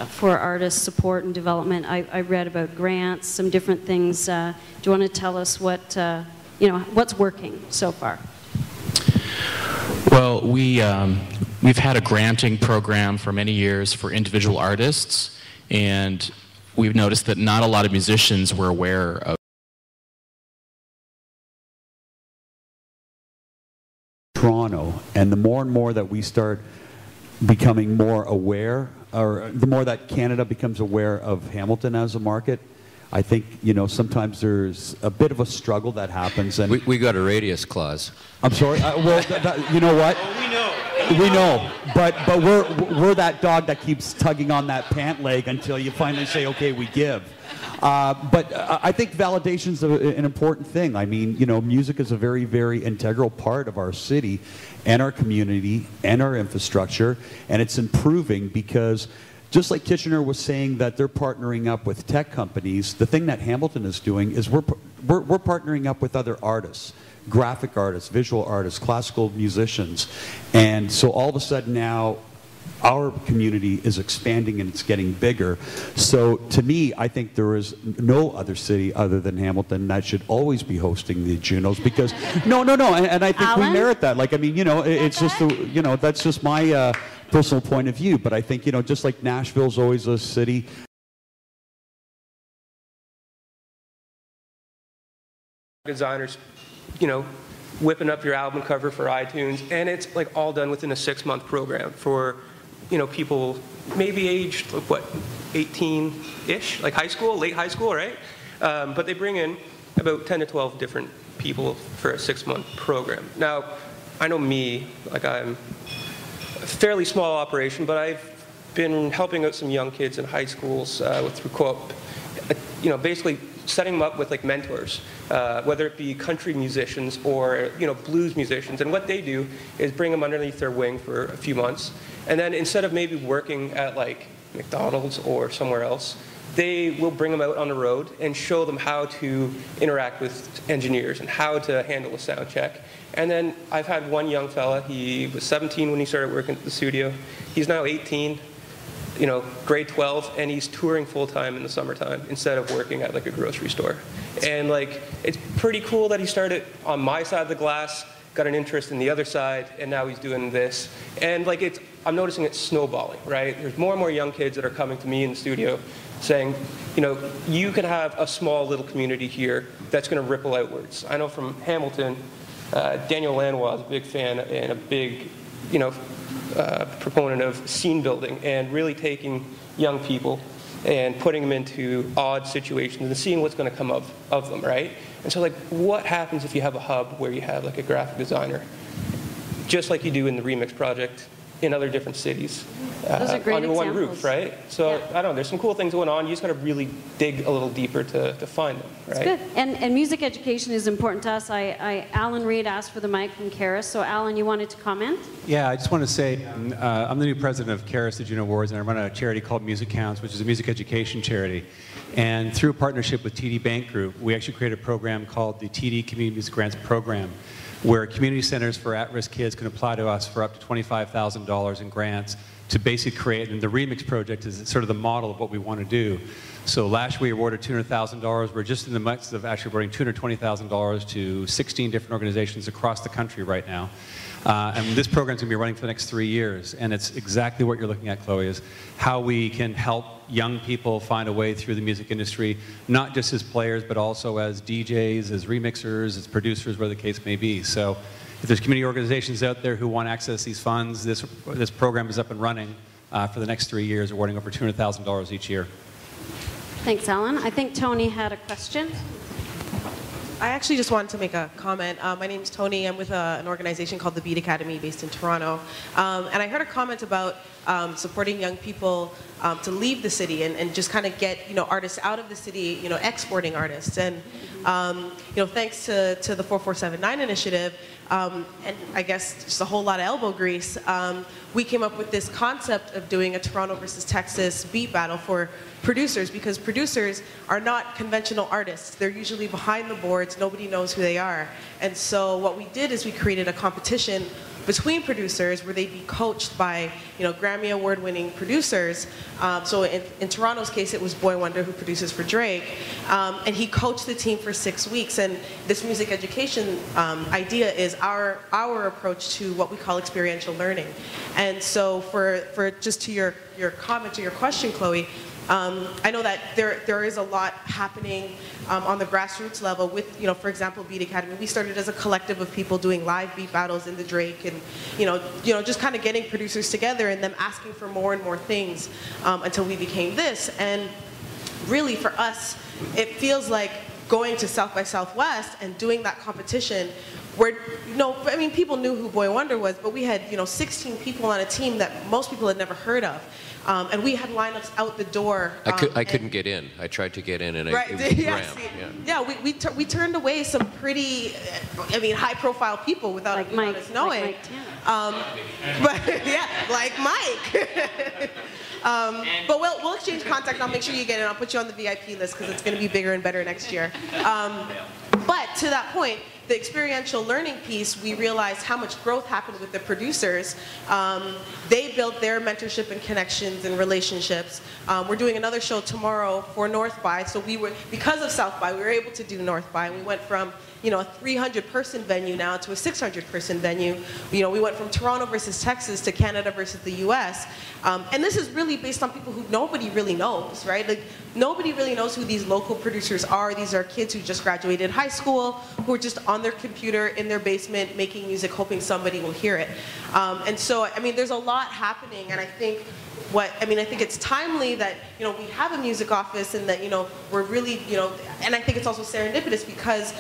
Speaker 1: for artist support and development. I read about grants, some different things. Do you want to tell us what, you know, what's working so far?
Speaker 10: Well, we've had a granting program for many years for individual artists, and we've noticed that not a lot of musicians were aware of
Speaker 21: Toronto, and the more and more that we start becoming more aware, or the more that Canada becomes aware of Hamilton as a market, I think, you know, sometimes there's a bit of a struggle that happens. And
Speaker 11: we got a radius clause.
Speaker 21: I'm sorry. Well, you know what?
Speaker 8: Oh, we know.
Speaker 21: We know, but we're that dog that keeps tugging on that pant leg until you finally say, okay, we give. But I think validation's an important thing. I mean, you know, music is a very, very integral part of our city and our community and our infrastructure, and it's improving because just like Kitchener was saying that they're partnering up with tech companies, the thing that Hamilton is doing is we're we're partnering up with other artists, graphic artists, visual artists, classical musicians. And so all of a sudden now, our community is expanding and it's getting bigger. So to me, I think there is no other city other than Hamilton that should always be hosting the Junos, because no, and I think we merit that. Like, I mean, you know, it's just you know, that's just my personal point of view. But I think, you know, just like Nashville's always a city.
Speaker 13: Designers, you know, whipping up your album cover for iTunes, and it's like all done within a 6-month program for, you know, people maybe aged, what, 18-ish, like high school, late high school, right? But they bring in about 10 to 12 different people for a 6-month program. Now, I know me, like I'm a fairly small operation, but I've been helping out some young kids in high schools through co-op, you know, basically setting them up with like mentors, whether it be country musicians or, you know, blues musicians. And what they do is bring them underneath their wing for a few months. And then instead of maybe working at like McDonald's or somewhere else, they will bring them out on the road and show them how to interact with engineers and how to handle a sound check. And then I've had one young fella, he was 17 when he started working at the studio. He's now 18, you know, grade 12, and he's touring full-time in the summertime instead of working at like a grocery store. And like, it's pretty cool that he started on my side of the glass, got an interest in the other side, and now he's doing this. And like, I'm noticing it's snowballing, right? There's more and more young kids that are coming to me in the studio saying, you know, you can have a small little community here that's going to ripple outwards. I know from Hamilton, Daniel Lanois is a big fan and a big, you know, proponent of scene building and really taking young people and putting them into odd situations and seeing what's going to come of them, right? And so like, what happens if you have a hub where you have like a graphic designer, just like you do in the Remix project in other different cities,
Speaker 1: Those are great
Speaker 13: under one
Speaker 1: examples.
Speaker 13: roof, right? So I don't know, there's some cool things going on. You just got to really dig a little deeper to find them, right?
Speaker 1: That's good. And music education is important to us. Alan Reed asked for the mic from Karis. So Alan, you wanted to comment?
Speaker 4: Yeah, I just want to say I'm the new president of Karis, the Juno Awards, and I run a charity called Music Counts, which is a music education charity. And through a partnership with TD Bank Group, we actually created a program called the TD Community Music Grants Program, where community centers for at-risk kids can apply to us for up to $25,000 in grants to basically create, and the Remix project is sort of the model of what we want to do. So last we awarded $200,000. We're just in the midst of actually awarding $220,000 to 16 different organizations across the country right now. And this program is going to be running for the next 3 years. And it's exactly what you're looking at, Chloe, is how we can help young people find a way through the music industry, not just as players, but also as DJs, as remixers, as producers, whatever the case may be. So if there's community organizations out there who want to access these funds, this program is up and running for the next 3 years, awarding over $200,000 each year.
Speaker 1: Thanks, Alan. I think Tony had a question.
Speaker 22: I actually just wanted to make a comment. My name is Tony. I'm with an organization called the Beat Academy based in Toronto. And I heard a comment about supporting young people to leave the city and just kind of get, you know, artists out of the city, you know, exporting artists. And, you know, thanks to the 4479 initiative, and I guess just a whole lot of elbow grease, we came up with this concept of doing a Toronto versus Texas beat battle for producers, because producers are not conventional artists. They're usually behind the boards. Nobody knows who they are. And so what we did is we created a competition between producers where they'd be coached by, you know, Grammy Award-winning producers. So in Toronto's case, it was Boy Wonder, who produces for Drake. And he coached the team for 6 weeks. And this music education idea is our approach to what we call experiential learning. And so for just to your comment, to your question, Chloe, I know that there is a lot happening on the grassroots level with, you know, for example, Beat Academy. We started as a collective of people doing live beat battles in the Drake, and you know, just kind of getting producers together and them asking for more and more things until we became this. And really, for us, it feels like going to South by Southwest and doing that competition. Where, you know, I mean, people knew who Boy Wonder was, but we had, you know, 16 people on a team that most people had never heard of. And we had lineups out the door.
Speaker 11: I couldn't get in. I tried to get in, and
Speaker 22: right,
Speaker 11: it was
Speaker 22: yeah,
Speaker 11: rammed.
Speaker 22: see,
Speaker 11: Yeah.
Speaker 22: yeah, we turned away some pretty, I mean, high-profile people without, us knowing.
Speaker 1: Like Mike
Speaker 22: but yeah, like Mike. But we'll exchange contact. I'll make sure you get it. I'll put you on the VIP list because it's going to be bigger and better next year. But to that point, the experiential learning piece, we realized how much growth happened with the producers. They built their mentorship and connections and relationships. We're doing another show tomorrow for North by, so because of South by, we were able to do North by. We went from a 300-person venue now to a 600-person venue. We went from Toronto versus Texas to Canada versus the U.S. And this is really based on people who nobody really knows, right? Like, nobody really knows who these local producers are. These are kids who just graduated high school, who are just on their computer in their basement making music, hoping somebody will hear it. And so, I mean, there's a lot happening, and I think I think it's timely that, we have a music office and that, we're really, and I think it's also serendipitous because,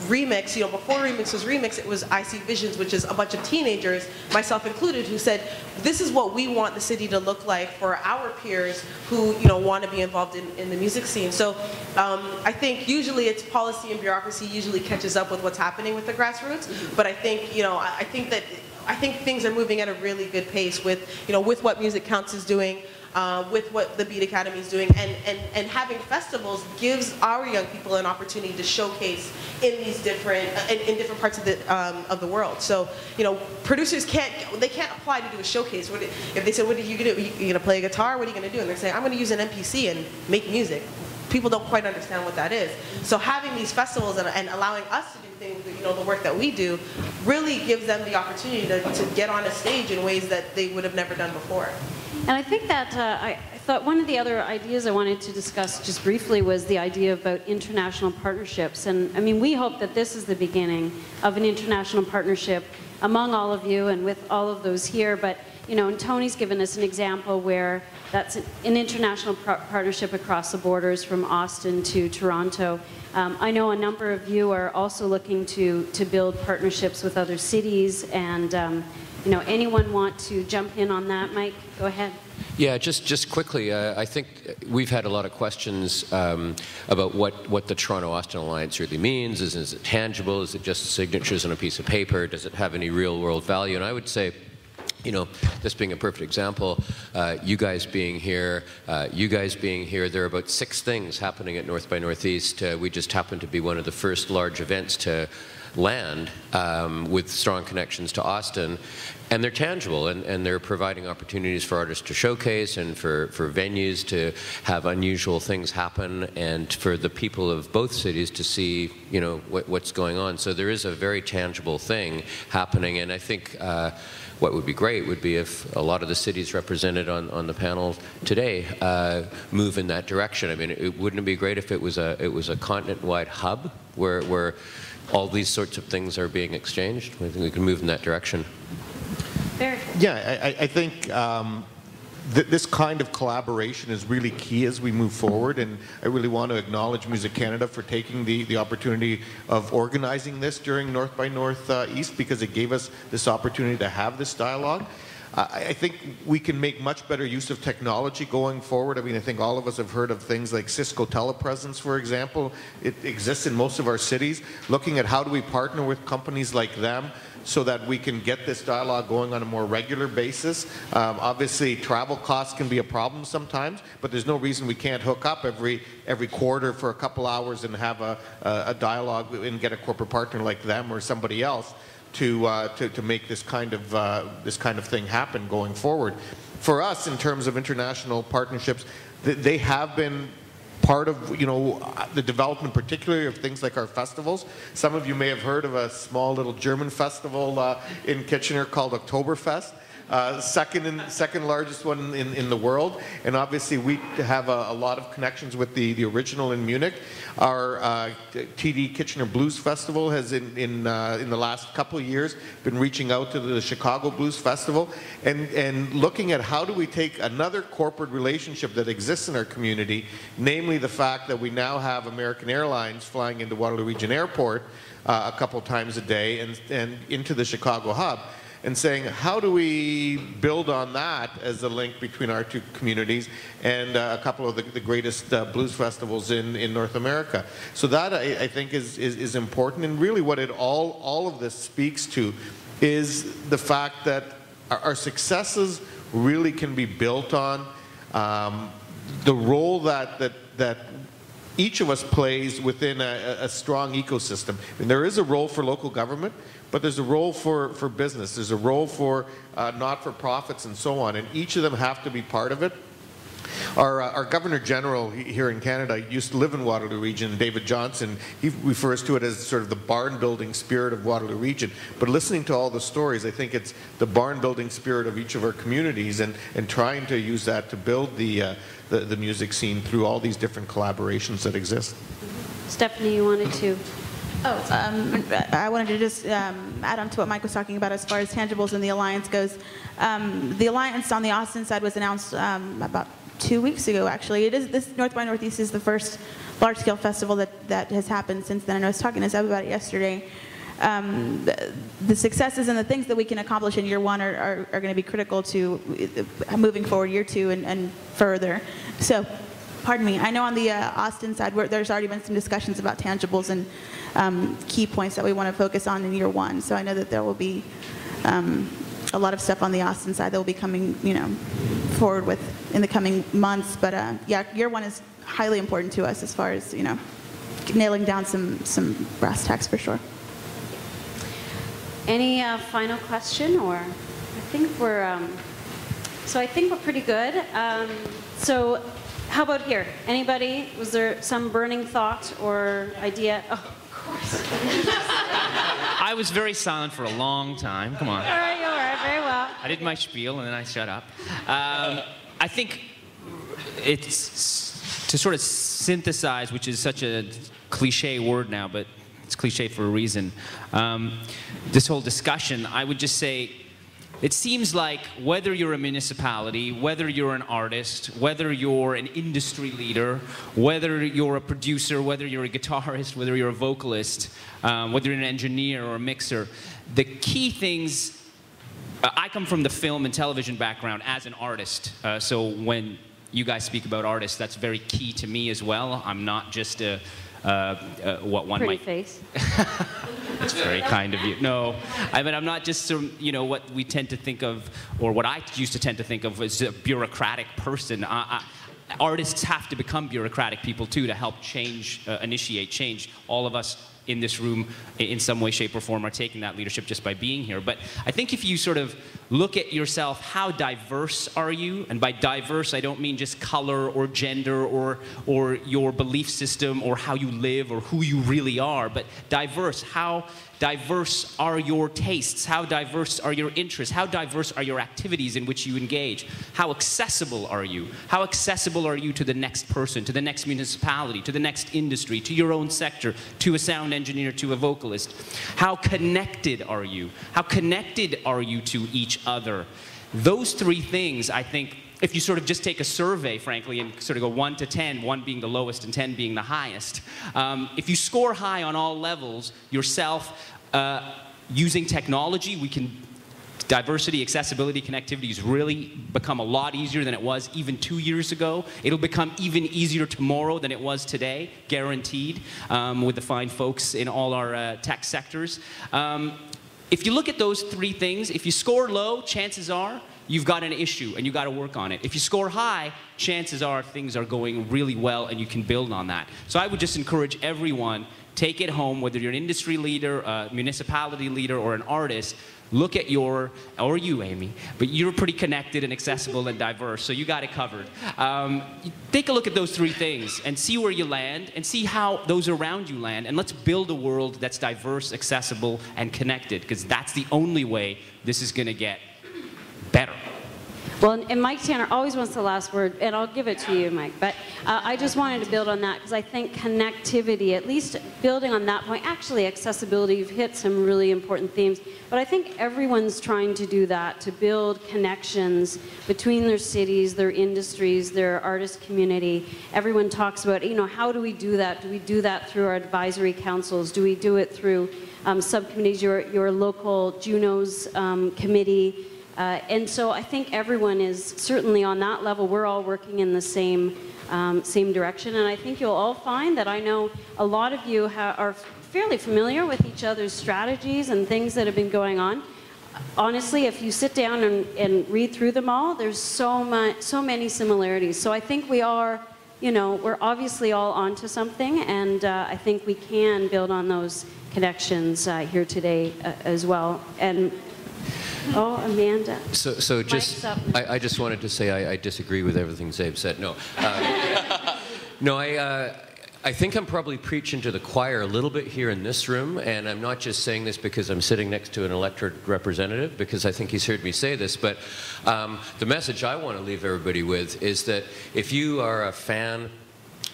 Speaker 22: Remix, before Remix was Remix, it was I See Visions, which is a bunch of teenagers, myself included, who said, this is what we want the city to look like for our peers who, want to be involved in the music scene. So I think usually it's policy and bureaucracy usually catches up with what's happening with the grassroots, but I think, I think things are moving at a really good pace with, with what Music Counts is doing, with what the Beat Academy is doing, and having festivals gives our young people an opportunity to showcase in these different parts of the world. So, producers can't apply to do a showcase. If they say, what are you gonna do? Are you gonna play a guitar? What are you gonna do? And they're saying, I'm gonna use an MPC and make music. People don't quite understand what that is. So having these festivals and allowing us to do things, the work that we do, really gives them the opportunity to get on a stage in ways that they would have never done before.
Speaker 1: And I think that I thought one of the other ideas I wanted to discuss just briefly was the idea about international partnerships. And I mean, we hope that this is the beginning of an international partnership among all of you and with all of those here. But and Tony's given us an example where that's an international partnership across the borders from Austin to Toronto. I know a number of you are also looking to build partnerships with other cities, and anyone want to jump in on that? Mike, go ahead.
Speaker 11: Yeah, just quickly, I think we've had a lot of questions about what the Toronto-Austin Alliance really means. Is it tangible? Is it just signatures on a piece of paper? Does it have any real-world value? And I would say, this being a perfect example, you guys being here, there are about 6 things happening at North by Northeast. We just happen to be one of the first large events to land with strong connections to Austin. And they're tangible, and they're providing opportunities for artists to showcase and for venues to have unusual things happen, and for the people of both cities to see, what's going on. So there is a very tangible thing happening, and I think what would be great would be if a lot of the cities represented on the panel today move in that direction. I mean, wouldn't it be great if it was a continent-wide hub where all these sorts of things are being exchanged? I think we can move in that direction.
Speaker 6: Yeah, I think this kind of collaboration is really key as we move forward, and I really want to acknowledge Music Canada for taking the opportunity of organizing this during North by Northeast, because it gave us this opportunity to have this dialogue. I think we can make much better use of technology going forward. I mean, I think all of us have heard of things like Cisco telepresence, for example. It exists in most of our cities. Looking at how do we partner with companies like them so that we can get this dialogue going on a more regular basis. Obviously, travel costs can be a problem sometimes, but there's no reason we can't hook up every quarter for a couple hours and have a dialogue and get a corporate partner like them or somebody else to make this kind of thing happen going forward. For us, in terms of international partnerships, they have been part of the development, particularly of things like our festivals. Some of you may have heard of a small little German festival in Kitchener called Oktoberfest. Second largest one in the world, and obviously we have a lot of connections with the original in Munich. Our TD Kitchener Blues Festival has in the last couple of years been reaching out to the Chicago Blues Festival and looking at how do we take another corporate relationship that exists in our community, namely the fact that we now have American Airlines flying into Waterloo Region Airport a couple times a day and into the Chicago hub. and saying, how do we build on that as a link between our two communities and a couple of the greatest blues festivals in North America? So that, I think, is important. And really what it all of this speaks to is the fact that our successes really can be built on the role that each of us plays within a strong ecosystem. And there is a role for local government, but there's a role for business. There's a role for not-for-profits and so on, and each of them have to be part of it. Our Governor General here in Canada used to live in Waterloo Region, David Johnson. He refers to it as sort of the barn-building spirit of Waterloo Region. But listening to all the stories, I think it's the barn-building spirit of each of our communities, and trying to use that to build the music scene through all these different collaborations that exist.
Speaker 1: Stephanie, you wanted to...
Speaker 7: I wanted to just add on to what Mike was talking about as far as tangibles and the alliance goes. The alliance on the Austin side was announced about 2 weeks ago, actually. This North by Northeast is the first large-scale festival that has happened since then. And I was talking to Zeb about it yesterday. The successes and the things that we can accomplish in year one are going to be critical to moving forward year two and further. So, pardon me, I know on the Austin side there's already been some discussions about tangibles and key points that we want to focus on in year one. So I know that there will be a lot of stuff on the Austin side that will be coming, forward with in the coming months. But yeah, year one is highly important to us as far as nailing down some brass tacks for sure.
Speaker 1: Any final question, or I think we're pretty good. So how about here? Anybody? Was there some burning thought or idea? Oh, of course.
Speaker 12: I was very silent for a long time. Come on.
Speaker 1: All right, you were very well.
Speaker 12: I did my spiel and then I shut up. I think it's to sort of synthesize, which is such a cliche word now, but it's cliche for a reason. This whole discussion, I would just say, it seems like whether you're a municipality, whether you're an artist, whether you're an industry leader, whether you're a producer, whether you're a guitarist, whether you're a vocalist, whether you're an engineer or a mixer, the key things, I come from the film and television background as an artist, so when you guys speak about artists, that's very key to me as well. I'm not just a what one might...
Speaker 1: Pretty face.
Speaker 12: That's very kind of you. No, I mean, I'm not just what we tend to think of, or what I used to tend to think of as a bureaucratic person. Artists have to become bureaucratic people too to help change, initiate change. All of us in this room, in some way, shape, or form, are taking that leadership just by being here. But I think if you sort of look at yourself, how diverse are you? And by diverse, I don't mean just color or gender or your belief system or how you live or who you really are, but diverse. How diverse are your tastes? How diverse are your interests? How diverse are your activities in which you engage? How accessible are you? How accessible are you to the next person, to the next municipality, to the next industry, to your own sector, to a sound engineer, to a vocalist? How connected are you? How connected are you to each other? Those three things, I think, if you sort of just take a survey, frankly, and sort of go 1 to 10, 1 being the lowest and 10 being the highest, if you score high on all levels, yourself, using technology, diversity, accessibility, connectivity has really become a lot easier than it was even 2 years ago. It'll become even easier tomorrow than it was today, guaranteed, with the fine folks in all our tech sectors. If you look at those three things, if you score low, chances are you've got an issue and you've got to work on it. If you score high, chances are things are going really well and you can build on that. So I would just encourage everyone, take it home, whether you're an industry leader, a municipality leader, or an artist, look at or you, Amy, but you're pretty connected and accessible and diverse, so you got it covered. Take a look at those three things and see where you land and see how those around you land, and let's build a world that's diverse, accessible, and connected, because that's the only way this is going to get better.
Speaker 1: Well, and Mike Tanner always wants the last word, and I'll give it to you, Mike. But I just wanted to build on that because I think connectivity, at least building on that point, actually accessibility, you've hit some really important themes. But I think everyone's trying to do that, to build connections between their cities, their industries, their artist community. Everyone talks about, you know, how do we do that? Do we do that through our advisory councils? Do we do it through subcommittees, your local Junos committee? And so I think everyone is certainly on that level. We're all working in the same direction. And I think you'll all find that I know a lot of you are fairly familiar with each other's strategies and things that have been going on. Honestly, if you sit down and read through them all, there's so many similarities. So I think we are, you know, we're obviously all onto something, and I think we can build on those connections here today as well. And oh, Amanda.
Speaker 11: So just, I just wanted to say I disagree with everything Zabe said. No. No, I think I'm probably preaching to the choir a little bit here in this room, and I'm not just saying this because I'm sitting next to an elected representative, because I think he's heard me say this, but the message I want to leave everybody with is that if you are a fan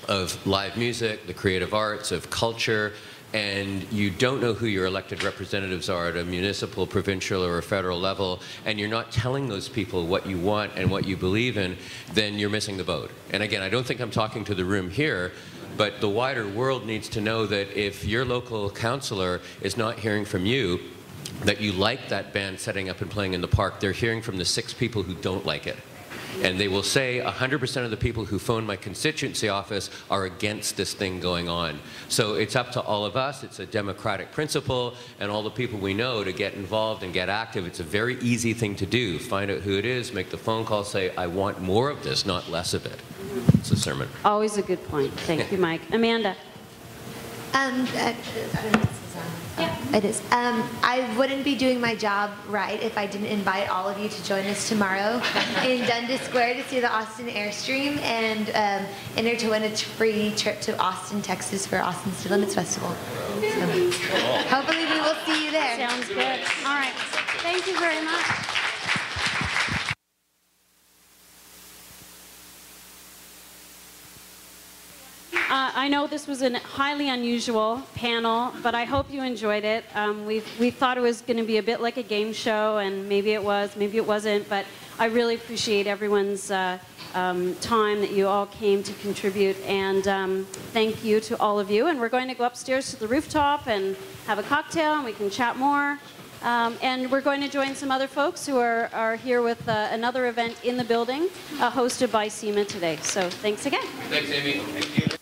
Speaker 11: of live music, the creative arts, of culture, and you don't know who your elected representatives are at a municipal, provincial, or a federal level, and you're not telling those people what you want and what you believe in, then you're missing the boat. And again, I don't think I'm talking to the room here, but the wider world needs to know that if your local councillor is not hearing from you that you like that band setting up and playing in the park, they're hearing from the 6 people who don't like it. And they will say 100% of the people who phone my constituency office are against this thing going on. So it's up to all of us. It's a democratic principle, and all the people we know to get involved and get active. It's a very easy thing to do. Find out who it is, make the phone call, say, I want more of this, not less of it. It's a sermon.
Speaker 1: Always a good point. Thank you, Mike. Amanda.
Speaker 15: It is. I wouldn't be doing my job right if I didn't invite all of you to join us tomorrow in Dundas Square to see the Austin Airstream and enter to win a free trip to Austin, Texas for Austin City Limits Festival. So, hopefully we will see you there.
Speaker 1: Sounds good. All right. Thank you very much. I know this was a highly unusual panel, but I hope you enjoyed it. We thought it was going to be a bit like a game show, and maybe it was, maybe it wasn't, but I really appreciate everyone's time that you all came to contribute, and thank you to all of you. And we're going to go upstairs to the rooftop and have a cocktail, and we can chat more. And we're going to join some other folks who are here with another event in the building hosted by SEMA today. So thanks again.
Speaker 11: Thanks, Amy. Thank you.